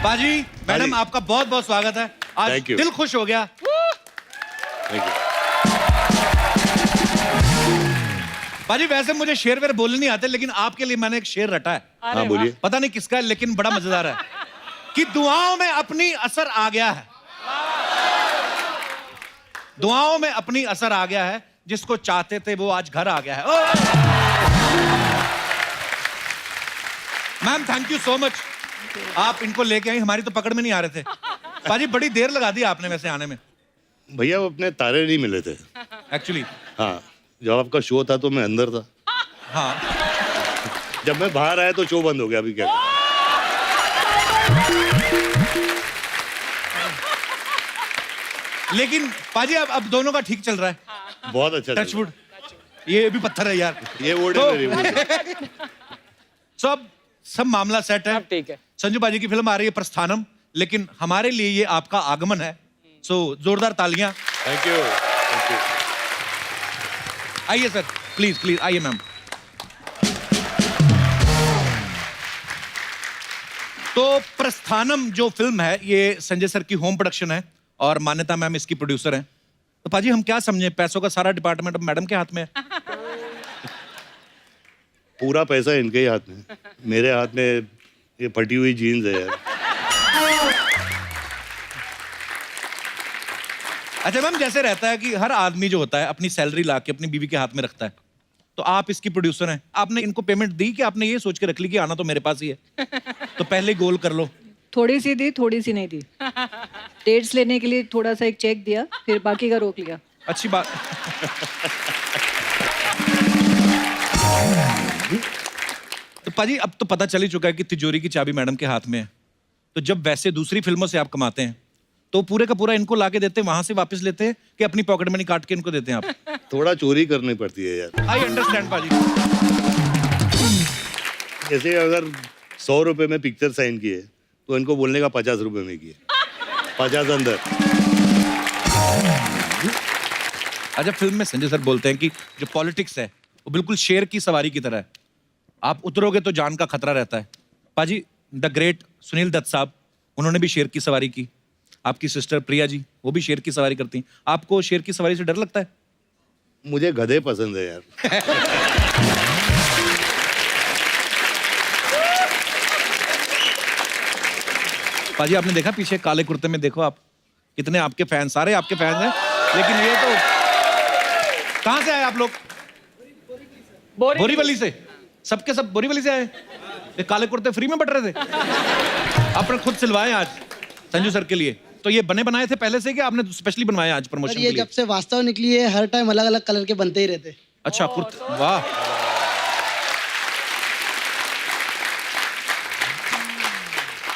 पाजी मैडम आपका बहुत बहुत स्वागत है। आज Thank you. दिल खुश हो गया। Thank you. पाजी वैसे मुझे शेर वेर बोलने नहीं आते, लेकिन आपके लिए मैंने एक शेर रटा है। हाँ बोलिए। पता नहीं किसका है, लेकिन बड़ा मजेदार है कि दुआओं में अपनी असर आ गया है, दुआओं में अपनी असर आ गया है, जिसको चाहते थे वो आज घर आ गया है। Ma'am thank you so much, आप इनको लेके आई, हमारी तो पकड़ में नहीं आ रहे थे। पाजी बड़ी देर लगा दी आपने वैसे आने में। भैया वो अपने तारे नहीं मिले थे एक्चुअली हाँ, जब आपका शो था तो मैं अंदर था। हाँ, जब मैं बाहर आया तो शो बंद हो गया। अभी क्या लेकिन पाजी अब दोनों का ठीक चल रहा है। बहुत अच्छा चल टचवुड, ये भी पत्थर है यार। रहा है। ये वोट है मेरी, वोट है। अब सब मामला सेट है। ठीक है। संजू बाजी की फिल्म आ रही है प्रस्थानम, लेकिन हमारे लिए ये आपका आगमन है, सो जोरदार तालियां। Thank you, thank you. आइए सर, प्लीज प्लीज आइए मैम। तो प्रस्थानम जो फिल्म है ये संजय सर की होम प्रोडक्शन है और मान्यता मैम इसकी प्रोड्यूसर हैं। तो पाजी हम क्या समझे, पैसों का सारा डिपार्टमेंट अब मैडम के हाथ में है। पूरा पैसा इनके ही हाथ में, मेरे हाथ में ये फटी हुई जीन्स है यार। अच्छा मैम, जैसे रहता है कि हर आदमी जो होता है अपनी सैलरी ला के अपनी बीवी के हाथ में रखता है, तो आप इसकी प्रोड्यूसर हैं, आपने इनको पेमेंट दी कि आपने ये सोच के रख ली कि आना तो मेरे पास ही है, तो पहले गोल कर लो। थोड़ी सी दी, थोड़ी सी नहीं दी। डेट्स लेने के लिए थोड़ा सा एक चेक दिया, फिर बाकी का रोक लिया। अच्छी बात। तो पाजी अब तो पता चल ही चुका है कि तिजोरी की चाबी मैडम के हाथ में है, तो जब वैसे दूसरी फिल्मों से आप कमाते हैं तो पूरे का पूरा इनको लाके देते हैं, वहां से वापस लेते हैं कि अपनी पॉकेट मनी काट के इनको देते हैं आप? थोड़ा चोरी करनी पड़ती है यार। आई अंडरस्टैंड पाजी। जैसे अगर 100 रुपए में पिक्चर साइन किए तो इनको बोलने का 50 रुपए में किए, 50 अंदर। अच्छा, फिल्म में संजय सर बोलते हैं कि जो पॉलिटिक्स है वो बिल्कुल शेर की सवारी की तरह है, आप उतरोगे तो जान का खतरा रहता है। पाजी द ग्रेट सुनील दत्त साहब, उन्होंने भी शेर की सवारी की। आपकी सिस्टर प्रिया जी, वो भी शेर की सवारी करती हैं। आपको शेर की सवारी से डर लगता है? मुझे गधे पसंद है यार। पाजी आपने देखा पीछे काले कुर्ते में, देखो आप कितने आपके फैन, सारे आपके फैन हैं, लेकिन ये तो कहां से आए आप लोग? बोरीवली से। सबके सब बोरीवली से आए? ये काले कुर्ते फ्री में बट रहे थे? आपने खुद सिलवाए आज संजू सर के लिए? तो ये बने बनाए थे पहले से कि आपने स्पेशली बनवाए आज प्रमोशन के ये लिए? जब से वास्तव निकली है हर टाइम अलग अलग कलर के बनते ही रहते। अच्छा कुर्ते, वाह।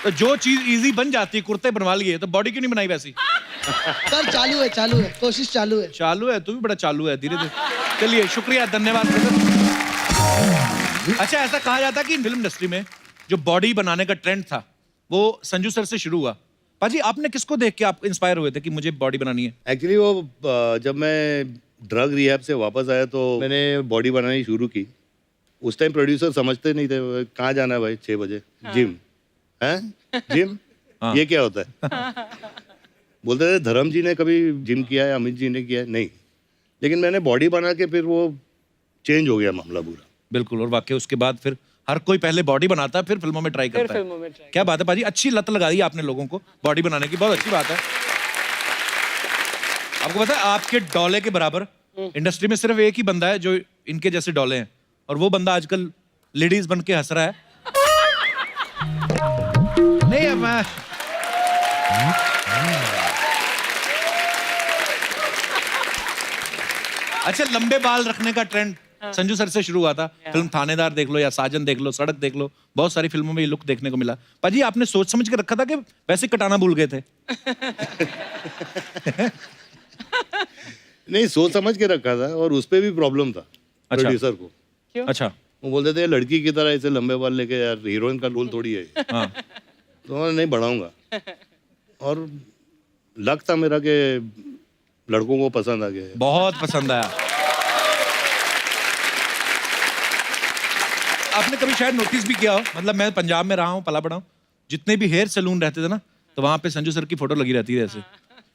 तो जो चीज इजी बन जाती है, कुर्ते बनवा लिए, तो बॉडी क्यों नहीं बनाई वैसी? सर चालू है, कोशिश चालू है। चालू है, तू भी बड़ा चालू है, धीरे धीरे। चलिए शुक्रिया, धन्यवाद। अच्छा, ऐसा कहा जाता है कि फिल्म इंडस्ट्री में जो बॉडी बनाने का ट्रेंड था वो संजू सर से शुरू हुआ। पाजी आपने किसको देख के आप इंस्पायर हुए थे कि मुझे बॉडी बनानी है? एक्चुअली वो जब मैं ड्रग रिहैब से वापस आया तो मैंने बॉडी बनानी शुरू की। उस टाइम प्रोड्यूसर समझते नहीं थे, कहाँ जाना है भाई 6 बजे? जिम है, जिम हाँ। ये क्या होता है? बोलते थे धर्म जी ने कभी जिम किया है, अमित जी ने किया है, नहीं। लेकिन मैंने बॉडी बना के फिर वो चेंज हो गया मामला पूरा। बिल्कुल, और वाकई उसके बाद फिर हर कोई पहले बॉडी बनाता है, फिर फिल्मों में ट्राई करता है। क्या बात है पाजी, अच्छी लत लगा दी आपने लोगों को बॉडी बनाने की, बहुत अच्छी बात है। आपको पता है आपके डोले के बराबर इंडस्ट्री में सिर्फ एक ही बंदा है जो इनके जैसे डोले हैं, और वो बंदा आजकल लेडीज बन के हंस रहा है। नहीं अब मैं अच्छा, लंबे बाल रखने का ट्रेंड संजू सर से शुरू हुआ था। फिल्म थानेदार देख लो या साजन देख लो, सड़क देख लो, बहुत सारी फिल्मों में ये लुक देखने को मिला। पाजी आपने सोच समझ के रखा था कि वैसे कटाना भूल गए थे? नहीं, सोच समझ के रखा था, और उस पे भी प्रॉब्लम था प्रोड्यूसर को। क्यों? अच्छा, वो बोलते थे लड़की की तरह ऐसे लंबे बाल लेके, यार हीरोइन का रोल थोड़ी है। हाँ। तो मैं नहीं बढ़ाऊंगा, और लक था मेरा कि लड़कों को पसंद आ गया। बहुत पसंद आया। आपने कभी शायद नोटिस भी किया हो, मतलब मैं पंजाब में रहा हूँ, पला बड़ा हूँ, जितने भी हेयर सैलून रहते थे ना, तो वहां पे संजू सर की फोटो लगी रहती है ऐसे,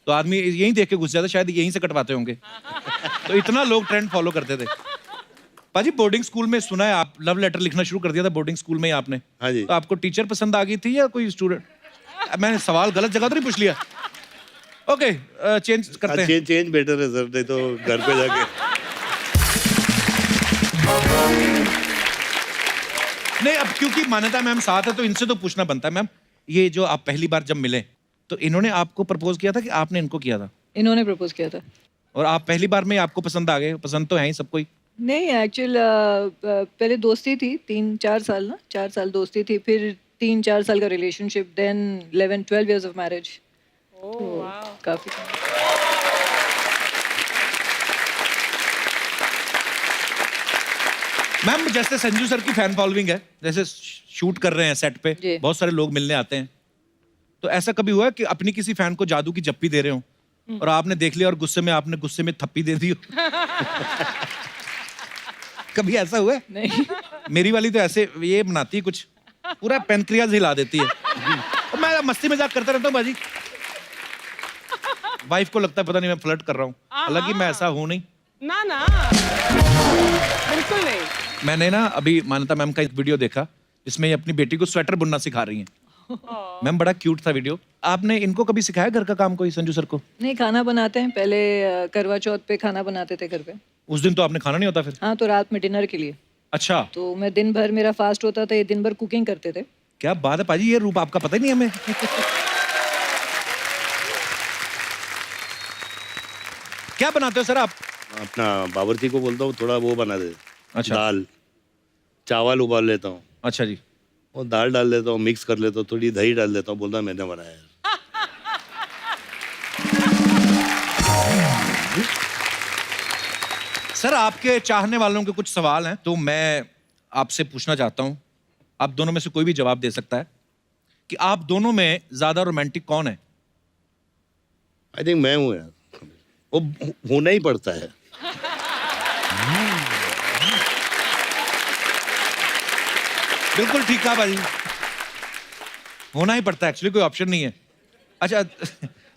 तो आदमी यहीं देख के घुस जाता, शायद यहीं से कटवाते होंगे। तो इतना लोग ट्रेंड फॉलो करते थे। पाजी बोर्डिंग स्कूल में सुना है आप लव लेटर लिखना शुरू कर दिया था बोर्डिंग स्कूल में ही आपने? हाँ जी। तो आपको टीचर पसंद आ गई थी या कोई स्टूडेंट? मैंने सवाल गलत जगह तो नहीं पूछ लिया? ओके, चेंज करते हैं। चेंज बेटर है सर, नहीं तो घर पे जाके। नहीं, अब क्योंकि मान्यता मैम साथ है तो इनसे तो पूछना बनता है। मैम, ये जो आप पहली बार जब मिले तो इन्होंने आपको प्रपोज किया था कि आपने इनको किया था? इन्होंने प्रपोज किया था। और आप पहली बार में ही आपको पसंद आ गए? पसंद तो है ही सबको ही। नहीं, एक्चुअल पहले दोस्ती थी 3-4 साल ना, 4 साल दोस्ती थी, फिर 3-4 साल का relationship, then 11-12 years of marriage. काफी। मैम, जैसे संजू सर की फैन फॉलोइंग है, जैसे शूट कर रहे हैं सेट पे, जी। बहुत सारे लोग मिलने आते हैं, तो ऐसा कभी हुआ है कि अपनी किसी फैन को जादू की जप्पी दे रहे हो और आपने देख लिया और आपने गुस्से में थप्पी दे दी हो? कभी ऐसा हुआ है? नहीं। मेरी वाली तो ऐसे ये बनाती है कुछ, पूरा पेनक्रियाज हिला देती है। और मैं मस्ती मजाक करता रहता हूँ बाजी। वाइफ को लगता है पता नहीं मैं फ्लर्ट कर रहा हूँ, हालांकि मैं ऐसा हूँ नहीं। ना ना, बिल्कुल नहीं। मैंने ना अभी मान्यता मैम का एक वीडियो देखा जिसमें ये अपनी बेटी को स्वेटर बुनना सिखा रही हैं। मैम, बड़ा क्यूट था वीडियो। आपने इनको कभी सिखाया घर का काम कोई, संजू सर को? नहीं, खाना बनाते हैं पहले, करवा चौथ पे खाना बनाते थे घर पे। उस दिन तो आपने खाना नहीं होता फिर? हाँ, तो रात में डिनर के लिए। अच्छा, तो मैं दिन भर, मेरा फास्ट होता था, ये दिन भर कुकिंग करते थे। क्या बात है पाजी, ये रूप आपका पता ही नहीं हमें। क्या बनाते हो सर आप? अपना बावर्ची को बोलता हूँ थोड़ा वो बना दे। अच्छा। दाल चावल उबाल लेता हूँ अच्छा जी। और दाल डाल देता हूँ, मिक्स कर लेता हूँ, थोड़ी दही डाल देता हूँ, बोलता मैंने बनाया है। सर, आपके चाहने वालों के कुछ सवाल हैं तो मैं आपसे पूछना चाहता हूं, आप दोनों में से कोई भी जवाब दे सकता है, कि आप दोनों में ज्यादा रोमांटिक कौन है? आई थिंक मैं हूँ यार, वो होना ही पड़ता है। बिल्कुल ठीक कहा भाई, होना ही पड़ता है, एक्चुअली कोई ऑप्शन नहीं है। अच्छा,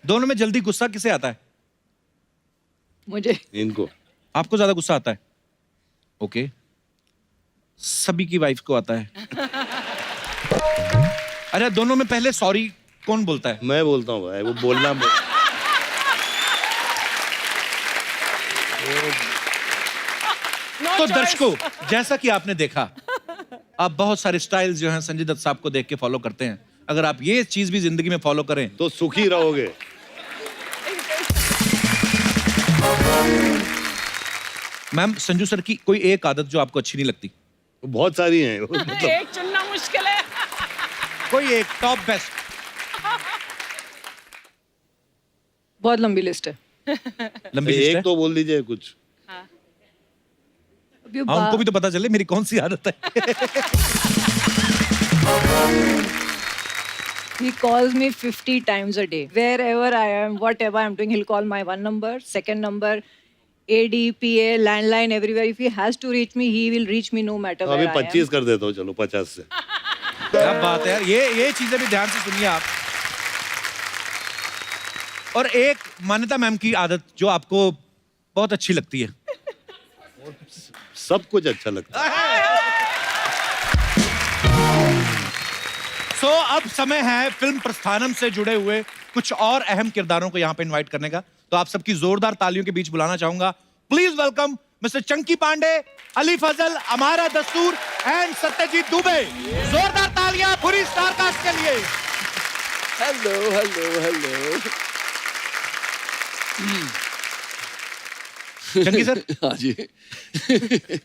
दोनों में जल्दी गुस्सा किसे आता है? मुझे। इनको। आपको ज्यादा गुस्सा आता है? ओके, सभी की वाइफ को आता है। अरे, दोनों में पहले सॉरी कौन बोलता है? मैं बोलता हूँ भाई, वो बोलना तो दर्शकों, जैसा कि आपने देखा, आप बहुत सारे स्टाइल्स जो हैं संजय दत्त साहब को देख के फॉलो करते हैं। अगर आप ये चीज भी जिंदगी में फॉलो करें तो सुखी रहोगे। मैम, संजू सर की कोई एक आदत जो आपको अच्छी नहीं लगती? बहुत सारी हैं। मतलब एक चुनना मुश्किल है। कोई एक टॉप बेस्ट? बहुत लंबी लिस्ट है। लंबी लिस्ट है? एक तो बोल दीजिए कुछ। अभी हाँ, उनको भी तो पता चले मेरी कौन सी आदत है। He calls me 50 times a day. Wherever I am, whatever I'm doing, he'll call my one number, second number, AD, PA, landline, everywhere. If he has to reach me, he will reach me no matter अभी where I am. 25 कर देता हूँ, चलो 50 से। क्या बात है यार, ये चीजें भी ध्यान से सुनिए आप। और एक मान्यता मैम की आदत जो आपको बहुत अच्छी लगती है? सब कुछ अच्छा लगता है। सो अब समय है फिल्म प्रस्थानम से जुड़े हुए कुछ और अहम किरदारों को यहाँ पे इनवाइट करने का। तो आप सबकी जोरदार तालियों के बीच बुलाना चाहूंगा। Please welcome mister Chunky Pandey, Ali Fazal, Amyra Dastur and Satyajit Dubey. जोरदार तालियां पूरी स्टार कास्ट के लिए। Hello hello hello. Chunky sir. हाँ जी।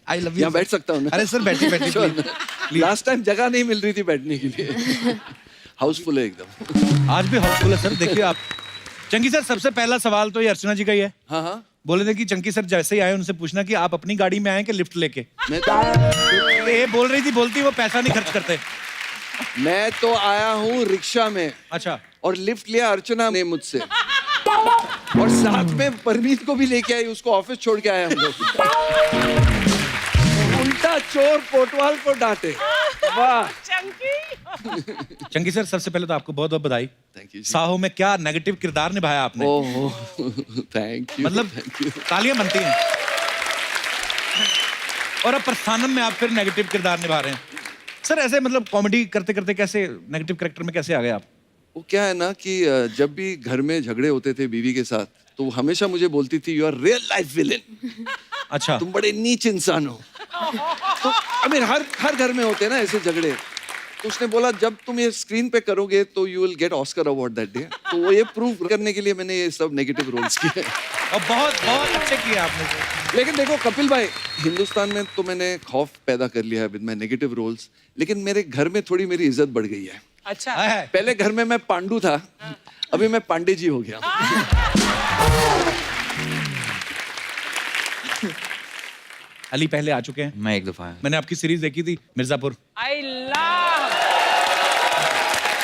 I love you. यहाँ बैठ सकता हूँ ना? अरे सर, बैठिए बैठिए। लास्ट टाइम जगह नहीं मिल रही थी बैठने के लिए। हाउसफुल है एकदम। आज भी हाउसफुल है सर। देखिए आप, चंकी सर, सबसे पहला सवाल तो ये अर्चना जी का ही है। हाँ हाँ। बोले थे कि चंकी सर जैसे ही आए उनसे पूछना कि आप अपनी गाड़ी में आए कि लिफ्ट लेके। मैं तो ये बोल रही थी, बोलती वो पैसा नहीं खर्च करते। मैं तो आया हूँ रिक्शा में। अच्छा। और लिफ्ट लिया अर्चना ने मुझसे, और साथ में परमीत को भी लेके आई, उसको ऑफिस छोड़ के आया हम लोग। उल्टा चोर कोतवाल को डांटे। वाह। चंकी। चंकी सर, सबसे पहले तो आपको बहुत बहुत बधाई। Thank you. साहो में क्या नेगेटिव किरदार निभाया आपने, ओह थैंक यू। मतलब तालियां बनती हैं। और अब प्रस्थानम में आप फिर नेगेटिव किरदार निभा रहे हैं। सर ऐसे मतलब कॉमेडी करते करते कैसे नेगेटिव कैरेक्टर में कैसे आ गए आप? वो क्या है ना कि जब भी घर में झगड़े होते थे बीवी के साथ, तो वो हमेशा मुझे बोलती थी, you are real life villain. अच्छा, तुम बड़े नीच इंसान हो। तो आई मीन हर घर में होते हैं ना ऐसे झगड़े। तो उसने बोला जब तुम ये स्क्रीन पे करोगे तो you will get Oscar award that day. तो वो ये प्रूव करने के लिए मैंने ये सब नेगेटिव रोल्स किए। और बहुत बहुत अच्छे किए आपने सर। लेकिन देखो कपिल भाई, हिंदुस्तान में तो मैंने खौफ पैदा कर लिया है विद माय नेगेटिव रोल्स, लेकिन मेरे घर में थोड़ी मेरी इज्जत बढ़ गई है। अच्छा। है। पहले घर में मैं पांडु था, अभी मैं पांडे जी हो गया। अली पहले आ चुके हैं, मैं एक दफा आया। मैंने आपकी सीरीज देखी थी Mirzapur, I love.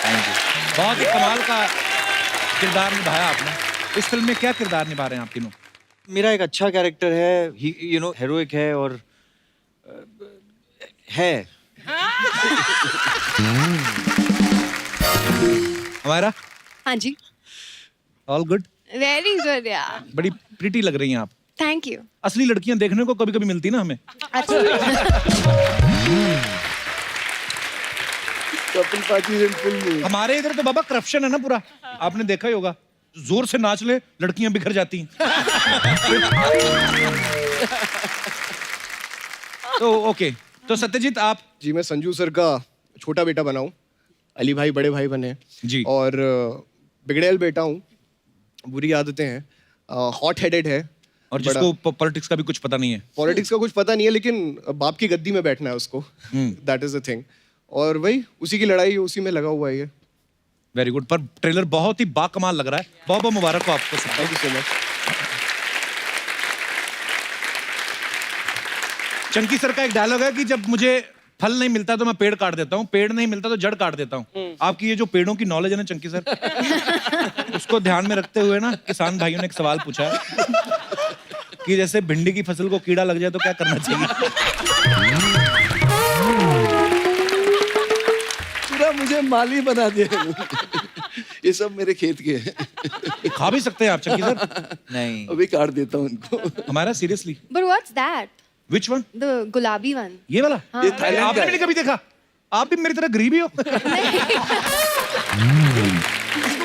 Thank you. बहुत ही कमाल का किरदार निभाया आपने। इस फिल्म में क्या किरदार निभा रहे हैं आप तीनों? मेरा एक अच्छा कैरेक्टर है, यू नो हेरोइक है और है। हमारा हाँ जी, ऑल गुड। वेरी गुड यार, बड़ी प्रीटी लग रही हैं आप। Thank you. असली लड़कियां देखने को कभी कभी मिलती ना हमें। कपिल पाजी इन फिल्म। हमारे इधर तो बाबा करप्शन है ना पूरा, आपने देखा ही होगा। जोर से नाच ले लड़कियां बिखर जाती हैं। तो ओके, तो सत्यजीत आप। जी, मैं संजू सर का छोटा बेटा बना हूँ। अली भाई बड़े भाई बने जी। और बिगड़ैल बेटा हूँ, बुरी आदतें हैं, हॉट हेडेड है और जिसको पॉलिटिक्स का भी कुछ पता नहीं है। पॉलिटिक्स का कुछ पता नहीं है, लेकिन बाप की गद्दी में बैठना है उसको, दैट इज द थिंग। और वही उसी की लड़ाई, उसी में लगा हुआ है ये। Very good. पर ट्रेलर बहुत ही बाकमाल लग रहा है, बहुत बहुत मुबारक हो आपको। Thank you so much. Chunky sir का एक डायलॉग है कि जब मुझे फल नहीं मिलता तो मैं पेड़ काट देता हूँ, पेड़ नहीं मिलता तो जड़ काट देता हूँ। आपकी ये जो पेड़ों की नॉलेज है ना चंकी सर, उसको ध्यान में रखते हुए ना किसान भाइयों ने एक सवाल पूछा है कि जैसे भिंडी की फसल को कीड़ा लग जाए तो क्या करना चाहिए? पूरा मुझे माली बना दिया। ये सब मेरे खेत के हैं। ये खा भी सकते हैं आप चंकी सर? नहीं, अभी काट देता हूँ उनको। हमारा seriously. But what's that? Which one? The गुलाबी one. ये वाला? ये थाईलैंड आपने का भी नहीं है। कभी देखा? आप भी मेरी तरह गरीब ही हो। इसको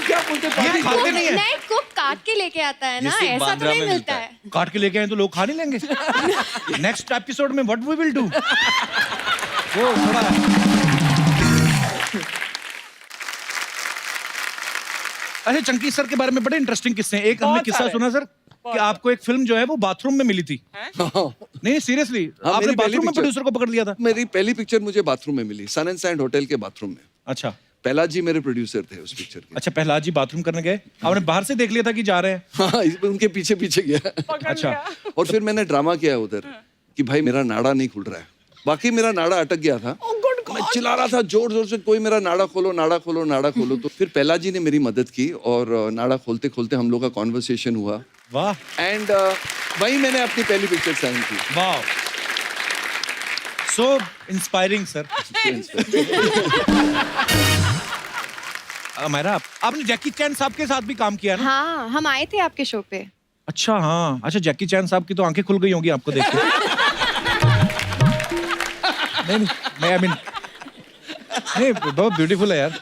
क्या बोलते हैं? ये खाते नहीं है। नहीं, कुक काट के लेके आता है ना, जिससे ऐसा तो बांद्रा नहीं में मिलता मिलता है। काट के लेके आए तो लोग खा नहीं लेंगे। नेक्स्ट एपिसोड में व्हाट वी विल डू, वो थोड़ा। अच्छा, चंकी सर के बारे में बड़े इंटरेस्टिंग किस्से हैं। एक हमने बहुत किस्सा सारे। सुना सर कि आपको एक फिल्म जो है वो बाथरूम में मिली थी। नहीं सीरियसली, हाँ, आपने मेरी पहली बाथरूम में picture। प्रोड्यूसर को पकड़ लिया था? मेरी पहली पिक्चर मुझे बाथरूम में मिली, सन एंड सैंड होटल के बाथरूम में। अच्छा पहला जी मेरे प्रोड्यूसर थे उस पिक्चर के। अच्छा, प्रहलाद जी बाथरूम करने गए, आपने बाहर से देख लिया था कि जा रहे हैं? हाँ, इसमें उनके पीछे पीछे गया। अच्छा, और फिर मैंने ड्रामा किया उधर कि भाई मेरा नाड़ा नहीं खुल रहा है। बाकी मेरा नाड़ा अटक गया था। मैं चिल्ला रहा था जोर जोर से, कोई मेरा नाड़ा खोलो, नाड़ा खोलो, नाड़ा खोलो। तो फिर पहला जी ने मेरी मदद की और नाड़ा खोलते खोलते हम लोग का कॉन्वर्सेशन हुआ। वाह एंड वही मैंने अपनी पहली पिक्चर साइन की। वाह, सो इंस्पायरिंग सर। मेरा आपने जैकी चैन साहब के साथ भी काम किया ना? हाँ, हम आए थे आपके शो पे। अच्छा हाँ, अच्छा जैकी चैन साहब की तो आंखें खुल गई होंगी आपको देख के। नहीं, मैं आई मीन नहीं, बहुत ब्यूटीफुल है यार।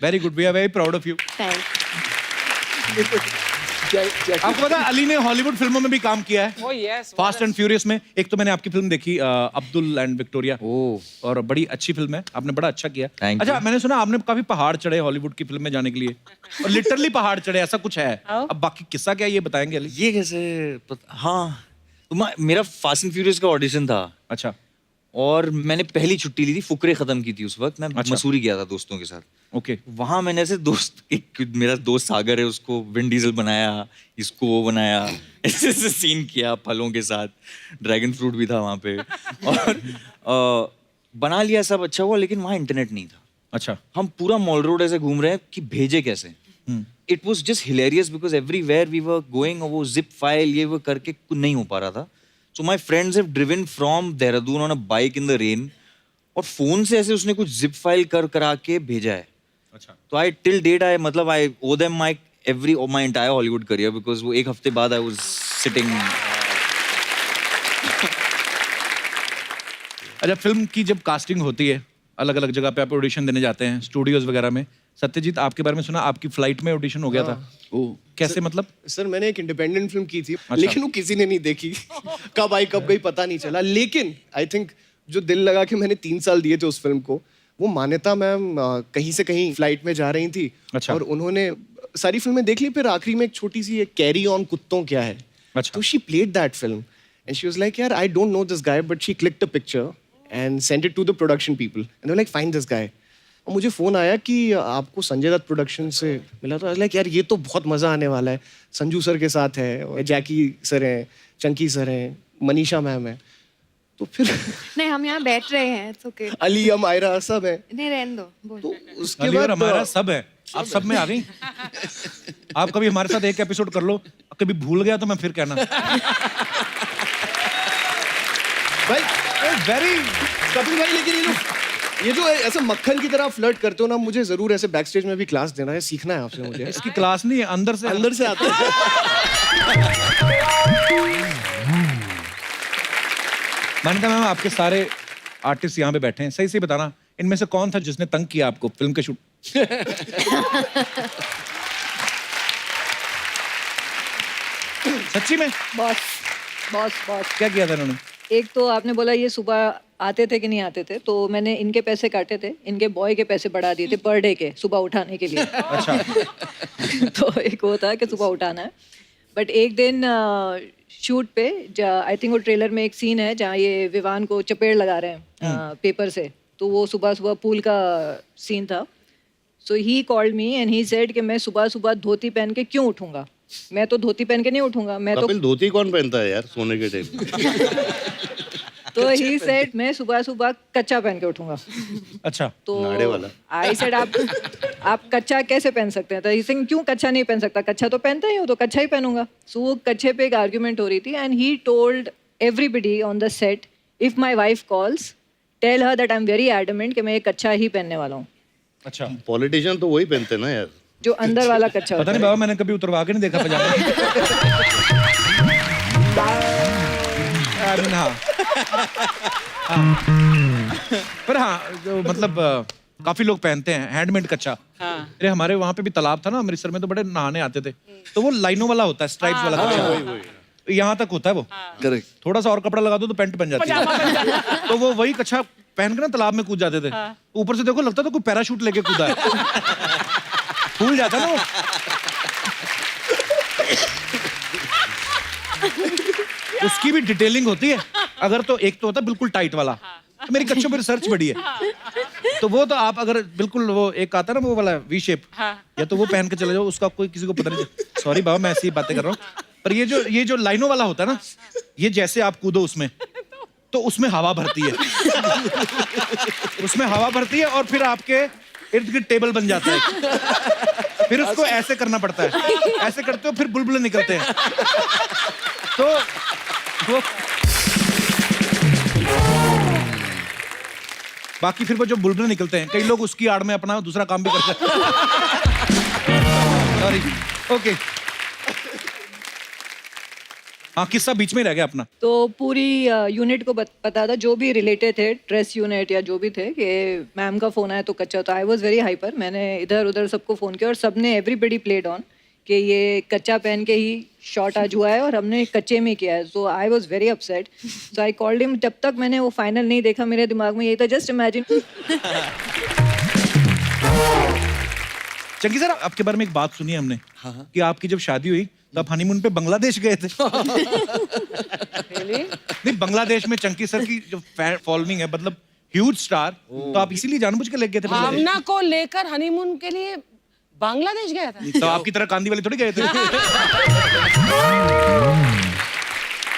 Very good, we are very proud of you. Thank. आपको पता है, अली ने हॉलीवुड फिल्मों में भी काम किया है। Oh yes. Fast and furious में। एक तो मैंने आपकी फिल्म देखी अब्दुल एंड विक्टोरिया, ओह, और बड़ी अच्छी फिल्म है, आपने बड़ा अच्छा किया। Thank अच्छा, you. मैंने सुना आपने काफी पहाड़ चढ़े हॉलीवुड की फिल्म में जाने के लिए, और लिटरली पहाड़ चढ़े, ऐसा कुछ है? अब बाकी किस्सा क्या है, ये बताएंगे अली? ये कैसे हाँ, तो मेरा फास्ट एंड फ्यूरियस का ऑडिशन था अच्छा और मैंने पहली छुट्टी ली थी, फुकरे खत्म की थी उस वक्त। मैं अच्छा। मसूरी गया था दोस्तों के साथ। ओके। वहां मैंने ऐसे दोस्त, एक मेरा दोस्त सागर है, उसको विन डीजल बनाया, इसको वो बनाया, ऐसे ऐसे सीन किया फलों के साथ। ड्रैगन फ्रूट भी था वहां पे और बना लिया, सब अच्छा हुआ, लेकिन वहां इंटरनेट नहीं था। अच्छा। हम पूरा मॉल रोड ऐसे घूम रहे हैं कि भेजे कैसे। It was just hilarious because everywhere we were going, वो जिप फाइल ये वो करके नहीं हो पा रहा था। So my friends have driven from Dehradun on a bike in the rain और फोन से ऐसे उसने कुछ जिप फाइल करा के भेजा है. अच्छा. तो आई टिल डेट आई मतलब I owe them my entire Hollywood career because वो एक हफ्ते बाद आई वाज सिटिंग. अच्छा, फिल्म की जब कास्टिंग होती है, अलग अलग जगह पे आप ऑडिशन देने जाते हैं, स्टूडियोज वगैरह में. सत्यजीत, आपके बारे में सुना आपकी फ्लाइट में ऑडिशन हो गया था. कैसे मतलब? सर मैंने एक इंडिपेंडेंट फिल्म की थी, लेकिन वो किसी ने नहीं देखी. कब आई कब गई पता नहीं चला. लेकिन आई थिंक जो दिल लगा के मैंने 3 साल दिए थे उस फिल्म को, वो मान्यता मैम कहीं से कहीं फ्लाइट में जा रही थी. अच्छा. और उन्होंने सारी फिल्में देख ली, फिर आखिरी में एक छोटी सी कैरी ऑन कुत्तों क्या है. अच्छा. तो she played that film and she was like यार I don't know this guy but she clicked a picture and send it to the production people and they were like find this guy. और मुझे phone आया कि आपको Sanjay Dutt production से मिला. तो like यार ये तो बहुत मजा आने वाला है. संजू सर के साथ है, और जैकी सर हैं, चंकी सर हैं, मनीषा मैम है. तो फिर नहीं हम यहाँ बैठ रहे हैं. It's okay. अली अमायरा सब है. नहीं रहने दो. बोल. तो उसके अली और बाद हमारा सब है. आप सब में आ गई. आप कभी हमारे साथ एक एपिसोड कर लो, कभी भूल गया तो मैं फिर कहना. भाई वेरी कपिल भाई, लेकिन ये जो ऐसे मक्खन की तरह फ्लर्ट करते हो ना, मुझे जरूर ऐसे बैक स्टेज में भी क्लास देना है, सीखना है आपसे मुझे. इसकी क्लास नहीं है, अंदर से आता है. मान्यता मैम, आपके सारे आर्टिस्ट यहाँ पे बैठे हैं, सही से बताना इनमें से कौन था जिसने तंग किया आपको फिल्म के शूट? सच्ची में? बॉस क्या किया था इन्होंने? एक तो आपने बोला ये सुबह आते थे कि नहीं आते थे, तो मैंने इनके पैसे काटे थे, इनके बॉय के पैसे बढ़ा दिए थे पर डे के, सुबह उठाने के लिए. अच्छा. तो एक होता है कि सुबह उठाना है. बट एक दिन शूट पे आई थिंक वो ट्रेलर में एक सीन है जहाँ ये विवान को चपेड़ लगा रहे हैं पेपर से. तो वो सुबह सुबह पूल का सीन था. So he called me and he said कि मैं सुबह सुबह धोती पहन के क्यों उठूंगा. मैं तो धोती पहन के नहीं उठूंगा. मैं तो कपिल, धोती कौन पहनता है यार सोने के टाइम? तो ही सेड मैं सुबह सुबह कच्चा पहन के उठूंगा. अच्छा. तो नाड़े वाला. आई सेड आप कच्चा कैसे पहन सकते हैं? तो ही सेड क्यों कच्चा नहीं पहन सकता? कच्चा तो पहनता ही हो, तो कच्चा ही पहनूंगा. सो वो कच्चे पे एक आर्ग्यूमेंट हो रही थी and he told everybody on the set if my wife calls tell her that I am very adamant कि मैं ये कच्चा ही पहनने वाला हूँ. अच्छा. पॉलिटिशियन तो वही पहनते ना यार. जो अंदर वाला कच्चा पता नहीं बाबा, मैंने कभी उतरवा के नहीं देखा पजामा. I mean, हाँ. पर हाँ, जो मतलब काफी लोग पहनते हैं हैंडमेड कच्चा. अरे हमारे वहाँ पे भी तालाब था ना अमृतसर में, तो बड़े नहाने आते थे. तो वो लाइनों वाला होता है, स्ट्राइप्स वाला कच्चा. यहाँ तक होता है वो. करेक्ट. थोड़ा सा और कपड़ा लगा दो तो पैंट बन जाती है. तो वो वही कच्चा पहन के ना तालाब में कूद जाते थे. ऊपर से देखो लगता था कोई पैराशूट लेके कूदा है. फूल जाता ना वो. उसकी भी डिटेलिंग होती है. अगर तो एक तो होता है बिल्कुल टाइट वाला. तो मेरी कच्चों पे रिसर्च बड़ी है. तो वो तो आप अगर बिल्कुल वो एक आता है ना वो वाला वी शेप, या तो वो पहन के चले जाओ, उसका कोई किसी को पता नहीं. सॉरी बाबा, मैं ऐसी बातें कर रहा हूँ. पर ये जो लाइनों वाला होता है ना, ये जैसे आप कूदो उसमें, तो उसमें हवा भरती है. उसमें हवा भरती है और फिर आपके इर्द गिर्द टेबल बन जाता है. फिर उसको ऐसे करना पड़ता है. ऐसे करते हो फिर बुलबुले निकलते हैं. तो वो बाकी फिर वो जो बुलबुले निकलते हैं, कई लोग उसकी आड़ में अपना दूसरा काम भी करते हैं. सॉरी. ओके. हाँ, किस्सा बीच में रह गया अपना. तो पूरी यूनिट को पता था, जो भी रिलेटेड थे, ड्रेस यूनिट या जो भी थे, कि मैम का फोन आया तो कच्चा. तो आई वाज वेरी हाइपर. मैंने इधर उधर सबको फोन किया और सबने एवरीबडी प्लेड ऑन कि ये कच्चा पहन के ही शॉट आज हुआ है और हमने कच्चे में किया है. So I was very upset. So I called him. जब तक मैंने वो फाइनल नहीं देखा, मेरे दिमाग में यही था, जस्ट इमेजिन. चंकी सर, आपके बारे में एक बात सुनी है हमने कि आपकी जब शादी हुई तो आप हनीमून पे बांग्लादेश गए थे. नहीं, बांग्लादेश में चंकी सर की जो फॉलोइंग है, मतलब ह्यूज स्टार, तो आप इसीलिए जानबूझ के लेके गए थे बांग्लादेश? भावना को लेकर हनीमून के लिए बांग्लादेश गया था. तो आपकी तरह कांदी वाले थोड़ी गए थे.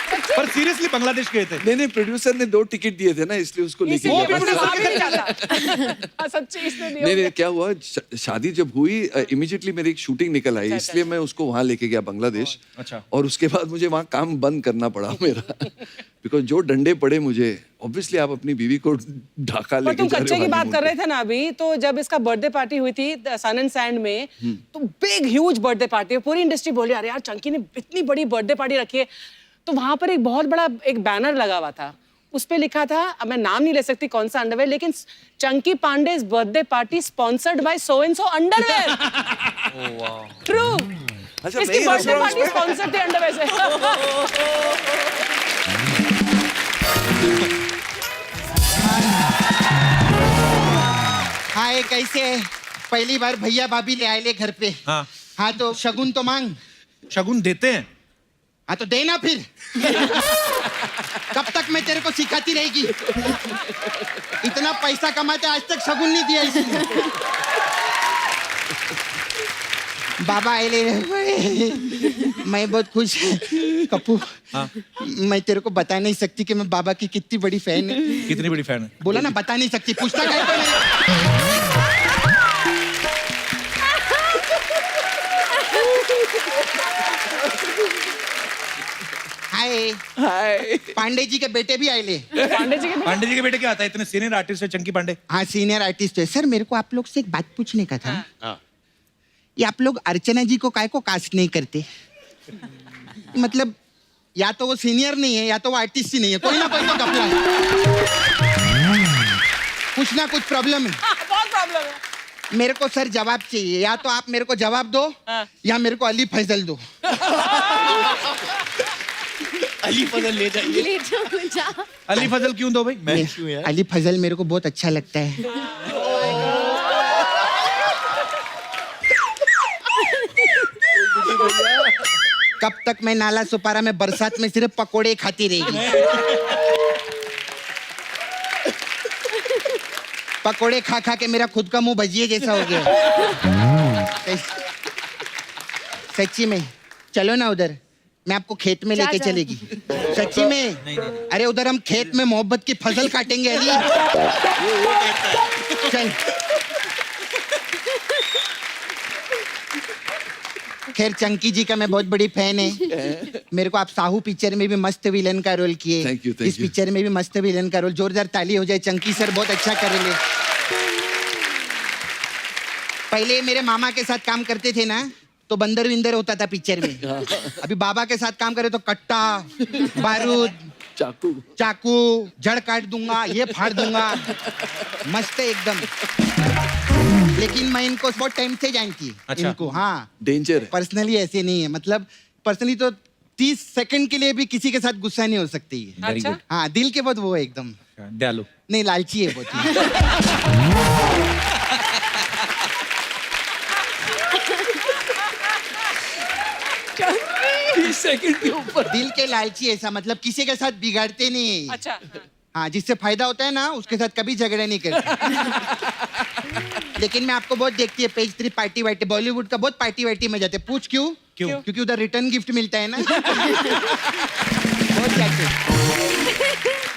पर सीरियसली बांग्लादेश गए थे? नहीं, प्रोड्यूसर ने 2 टिकट दिए थे ना, इसलिए उसको लेके वो गया। भी वहाँ भी नहीं जाता। सच्ची इसने दिया नहीं, क्या हुआ, शादी जब हुई इमीडिएटली मेरी एक शूटिंग निकल आई, इसलिए मैं उसको वहां लेके गया बांग्लादेश। अच्छा। और उसके बाद मुझे वहां काम बंद करना पड़ा मेरा, बिकॉज जो डंडे पड़े मुझे, ऑब्वियसली आप अपनी बीवी को ढाका पर लेके तुम जा कच्चे रहे हो की बात honeymoon कर पे। रहे थे ना अभी, तो जब इसका बर्थडे पार्टी हुई थी सन एंड सैंड में, तो बिग ह्यूज बर्थडे पार्टी, पूरी इंडस्ट्री बोली अरे यार चंकी ने इतनी बड़ी बर्थडे पार्टी रखी है। तो वहां पर एक बहुत बड़ा एक बैनर लगा हुआ था, उस पे लिखा था, अब मैं नाम नहीं ले सकती कौन सा अंडरवेयर, लेकिन Chunky Pandey's birthday party sponsored by so and so underwear. True. अच्छा, इसकी मैं बर्थडे हंस रहा हूँ पार्टी इस पे? स्पॉन्सर्ड थी अंडरवेयर से। हाय, कैसे है? पहली बार भैया भाभी ले आए ले घर पे। हाँ। हाँ तो शगुन तो मांग। शगुन देते हैं? हाँ तो देना फिर। कब तक मैं तेरे को सिखाती रहेगी? इतना पैसा कमाते आज तक शगुन नहीं दिया इसने। बाबा आए ले। मैं बहुत खुश कप्पू। हाँ। मैं तेरे को बता नहीं सकती कि मैं बाबा की कितनी बड़ी फैन है। कितनी बड़ी फैन है? बोला ना, बता नहीं सकती। पूछता क्या है मैं? हाय। हाय। पांडे जी के बेटे भी आए ले। पांडे जी के पांडे जी के बेटे क्या आता है? इतने सीनियर आर्टिस्ट है चंकी पांडे। हाँ, सीनियर आर्टिस्ट है। सर, मेरे को आप लोग से एक बात पूछने का था। हाँ। ये आप लोग अर्चना जी को काहे को कास्ट नहीं करते? मतलब या तो वो सीनियर नहीं है या तो वो आर्टिस्ट ही नहीं है, कोई ना कोई तो गपला है। कुछ ना कुछ प्रॉब्लम है। बहुत प्रॉब्लम है। मेरे को सर जवाब चाहिए, या तो आप मेरे को जवाब दो या मेरे को अली फैजल दो। अली फजल ले जाइए। ले जाओ जा। अली फजल क्यों दो भाई? अली फजल मेरे को बहुत अच्छा लगता है। कब तक मैं नाला सुपारा में बरसात में सिर्फ पकोड़े खाती रहेगी? पकोड़े खा खा के मेरा खुद का मुंह भजिए जैसा हो गया। सच्ची में चलो ना उधर, मैं आपको खेत में लेके चलेगी। सच्ची में? अरे उधर हम खेत में मोहब्बत की फसल काटेंगे अली। चल। खैर, चंकी जी का मैं बहुत बड़ी फैन है। मेरे को आप साहू पिक्चर में भी मस्त विलन का रोल किए। Thank you. इस पिक्चर में भी मस्त विलन का रोल। जोरदार ताली हो जाए। चंकी सर बहुत अच्छा कर रहे हैं। पहले मेरे मामा के साथ काम करते थे ना, तो बंदर विंदर होता था पिक्चर में। अभी बाबा के साथ काम करे तो कट्टा, बारूद, चाकू, जड़ काट दूंगा, ये फाड़ दूंगा। मस्त है एकदम। लेकिन मैं इनको बहुत टाइम से जानती हूँ। अच्छा। इनको, हाँ, डेंजर है। पर्सनली ऐसे नहीं है। मतलब पर्सनली तो 30 सेकंड के लिए भी किसी के साथ गुस्सा नहीं हो सकती है। Very अच्छा। good. हाँ, दिल के बहुत वो है एकदम। दयालु। नहीं, लालची है बहुत। सेकंड के ऊपर दिल के लालची ऐसा, मतलब किसी के साथ बिगाड़ते नहीं है। अच्छा। हाँ, जिससे फायदा होता है ना उसके साथ कभी झगड़ा नहीं करते। लेकिन मैं आपको बहुत देखती है पेज 3 पार्टी वार्टी, बॉलीवुड का बहुत पार्टी वार्टी में जाते। पूछ क्यों? क्यों? क्योंकि उधर रिटर्न गिफ्ट मिलता है ना। बहुत जाते।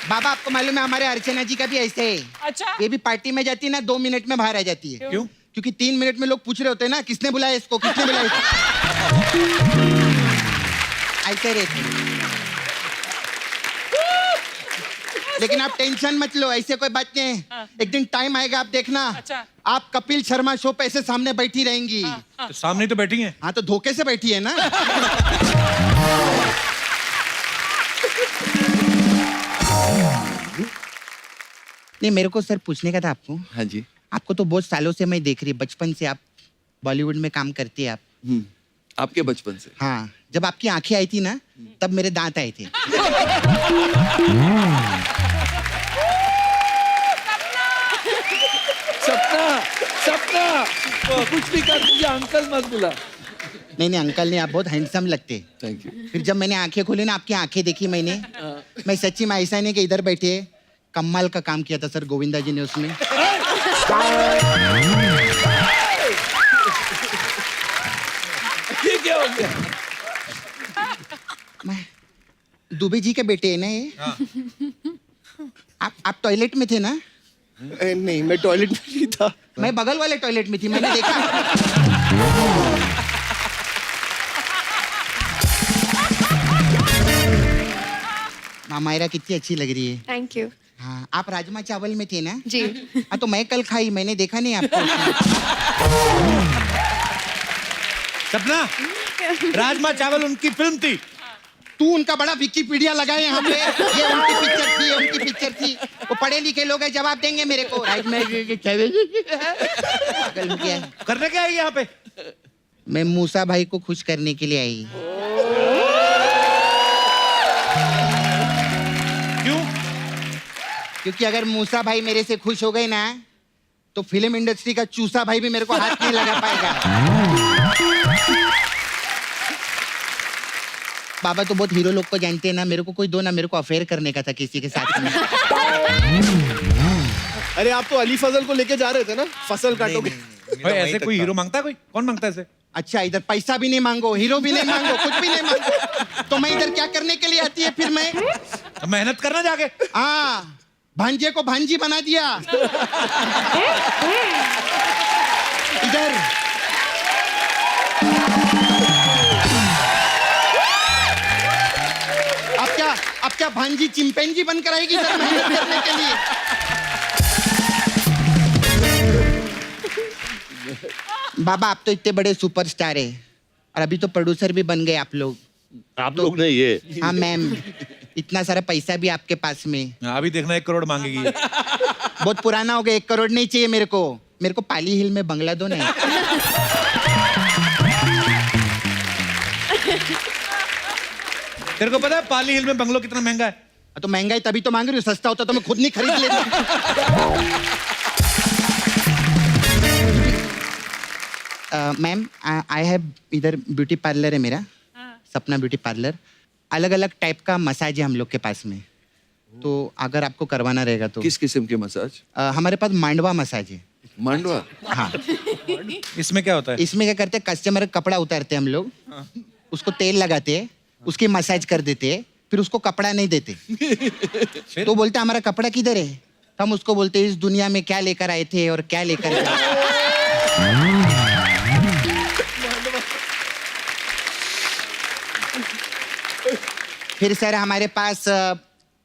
बाबा, आपको मालूम है हमारे अर्चना जी का भी ऐसे है। अच्छा। ये भी पार्टी में जाती है ना, 2 मिनट में बाहर आ जाती है। क्यों? क्योंकि 3 मिनट में लोग पूछ रहे होते हैं ना, किसने बुलाया इसको, किसने बुलाया इसको। ऐसे रहते। लेकिन आप टेंशन मत लो, ऐसे कोई बात नहीं है। एक दिन टाइम आएगा, आप देखना। अच्छा। आप कपिल शर्मा शो पे ऐसे सामने बैठी रहेंगी। तो सामने तो बैठी हैं। हाँ, तो धोखे से बैठी है ना। नहीं, मेरे को सर पूछने का था आपको। हाँ जी। आपको तो बहुत सालों से मैं देख रही, बचपन से आप बॉलीवुड में काम करती है आप। आपके बचपन से? हाँ, जब आपकी आंखें आई थी ना, तब मेरे दांत आए थे। सपना, सपना, कुछ भी कर, मुझे अंकल मत बुला। नहीं नहीं अंकल नहीं, आप बहुत हैंडसम लगते। Thank you. फिर जब मैंने आंखें खोली ना, आपकी आंखें देखी मैंने, मैं सच्ची में ऐसा नहीं कि इधर बैठे, कमाल का काम किया था सर गोविंदा जी ने उसमें। ये क्या हो गया? मैं दुबे जी के बेटे हैं ना ये? आप टॉयलेट में थे ना? नहीं, मैं टॉयलेट में नहीं था। मैं बगल वाले टॉयलेट में थी, मैंने देखा। मामायरा कितनी अच्छी लग रही है। Thank you. हाँ, आप राजमा चावल में थे ना? जी। हाँ, तो मैं कल खाई, मैंने देखा नहीं आपको। सपना, राजमा चावल उनकी फिल्म थी। तू उनका बड़ा विकिपीडिया लगाए यहाँ पे। ये उनकी पिक्चर थी, ये उनकी पिक्चर थी। वो पढ़े लिखे लोग हैं, जवाब देंगे मेरे को। राजमा चावल पागल हो गया है। करने क्या आई यहाँ पे? मैं मूसा भाई को खुश करने के लिए आई। क्यों? क्योंकि अगर मूसा भाई मेरे से खुश हो गए ना, तो फिल्म इंडस्ट्री का चूसा भाई भी मेरे को हाथ नहीं लगा पाएगा। बाबा तो बहुत हीरो लोग को जानते हैं ना, मेरे को कोई दो ना, मेरे को अफेयर करने का था किसी के साथ में। अरे आप तो अली फजल को लेके जा रहे थे ना, फसल काटोगे। भाई ऐसे कोई हीरो मांगता है? कोई कौन मांगता है ऐसे? अच्छा, इधर पैसा भी नहीं मांगो, हीरो भी नहीं मांगो, कुछ भी नहीं मांगो, तो मैं इधर क्या करने के लिए आती है फिर? मैं मेहनत करना जाके। हाँ, भांजे को भांजी बना दिया। इधर अब क्या भांजी चिंपैंजी बनकर आएगी सर मेहनत करने के लिए? बाबा, आप तो इतने बड़े सुपरस्टार है, और अभी तो प्रोड्यूसर भी बन गए आप लोग। आप लोग नहीं, ये हाँ मैम, इतना सारा पैसा भी आपके पास में। अभी देखना 1 करोड़ मांगेगी ये। बहुत पुराना हो गया, 1 करोड़ नहीं चाहिए मेरे को पाली हिल में बंगला दो ना। तेरे को पता है पाली हिल में बंगलो कितना महंगा है? तो महंगाई तभी तो मांग रही हूँ, सस्ता होता तो मैं खुद नहीं खरीद लेता। मैम, आई हैव इधर ब्यूटी पार्लर है मेरा, सपना ब्यूटी पार्लर। अलग अलग टाइप का मसाज है हम लोग के पास में, तो अगर आपको करवाना रहेगा तो। किस किस्म के मसाज? हमारे पास मांडवा मसाज है। मांडवा? हाँ। इसमें क्या होता है? इसमें क्या करते हैं, कस्टमर का कपड़ा उतारते हैं हम लोग, उसको तेल लगाते हैं, उसकी मसाज कर देते हैं, फिर उसको कपड़ा नहीं देते। तो बोलते हमारा कपड़ा किधर है? तो हम उसको बोलते इस दुनिया में क्या लेकर आए थे और क्या लेकर गए। फिर सर हमारे पास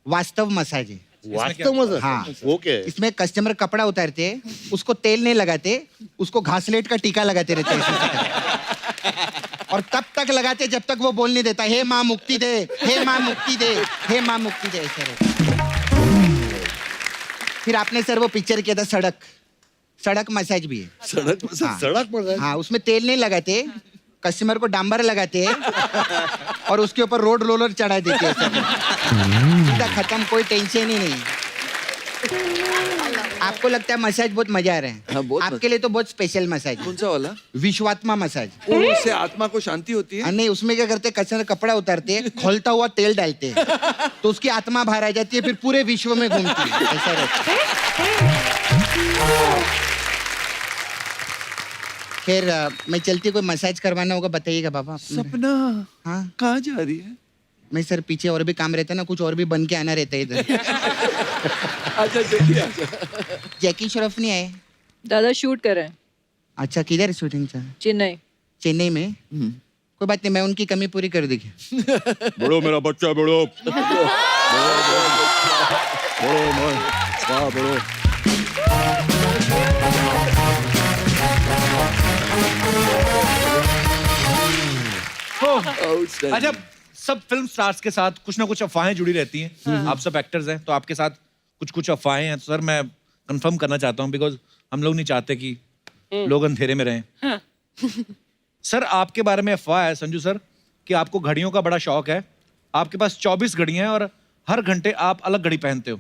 वास्तव मसाज है। वास्तव में? हाँ। वो क्या है? इसमें कस्टमर कपड़ा उतारते हैं, उसको तेल नहीं लगाते, उसको घासलेट का टीका लगाते रहते हैं। और तब तक लगाते जब तक वो बोल नहीं देता, हे माँ मुक्ति दे, हे माँ मुक्ति दे, हे माँ मुक्ति दे। सर फिर आपने सर वो पिक्चर किया था सड़क मसाज भी है। सड़क मसाज? हाँ। सड़क मसाज? हाँ, उसमें तेल नहीं लगाते, कस्टमर को डांबर लगाते हैं और उसके ऊपर रोड रोलर चढ़ा देते हैं। सीधा खत्म, कोई टेंशन ही नहीं। आपको लगता है मसाज बहुत मजा आ रहा है? हाँ, बहुत आपके लिए तो बहुत स्पेशल मसाज है। कौन सा वाला? विश्वात्मा मसाज। उससे आत्मा को शांति होती है? नहीं, उसमें क्या करते हैं, कस्टमर कपड़ा उतारते हैं, खोलता हुआ तेल डालते हैं, तो उसकी आत्मा बाहर आ जाती है, फिर पूरे विश्व में घूमती है। ऐसा रहता है। फिर मैं चलती, कोई मसाज करवाना होगा बताइएगा बाबा। सपना? हाँ, कहाँ जा रही है? मैं सर पीछे और भी काम रहता है ना, कुछ और भी बन के आना रहता है इधर। आजा जल्दी आजा। जैकी श्रॉफ नहीं आए? दादा शूट कर रहे हैं अच्छा, किधर शूटिंग सर? चेन्नई। चेन्नई में? कोई बात नहीं, मैं उनकी कमी पूरी कर देगी। बड़ो मेरा बच्चा, बड़ो बड़ो वाह बड़ो। Outstanding. अच्छा, सब फिल्म स्टार्स के साथ कुछ ना कुछ अफवाहें जुड़ी रहती हैं। आप सब एक्टर्स हैं, तो आपके साथ कुछ कुछ अफवाहें हैं। तो सर मैं कंफर्म करना चाहता हूँ, बिकॉज हम लोग नहीं चाहते कि लोग अंधेरे में रहें। सर आपके बारे में अफवाह है संजू सर कि आपको घड़ियों का बड़ा शौक है। आपके पास 24 घड़ियां हैं और हर घंटे आप अलग घड़ी पहनते हो।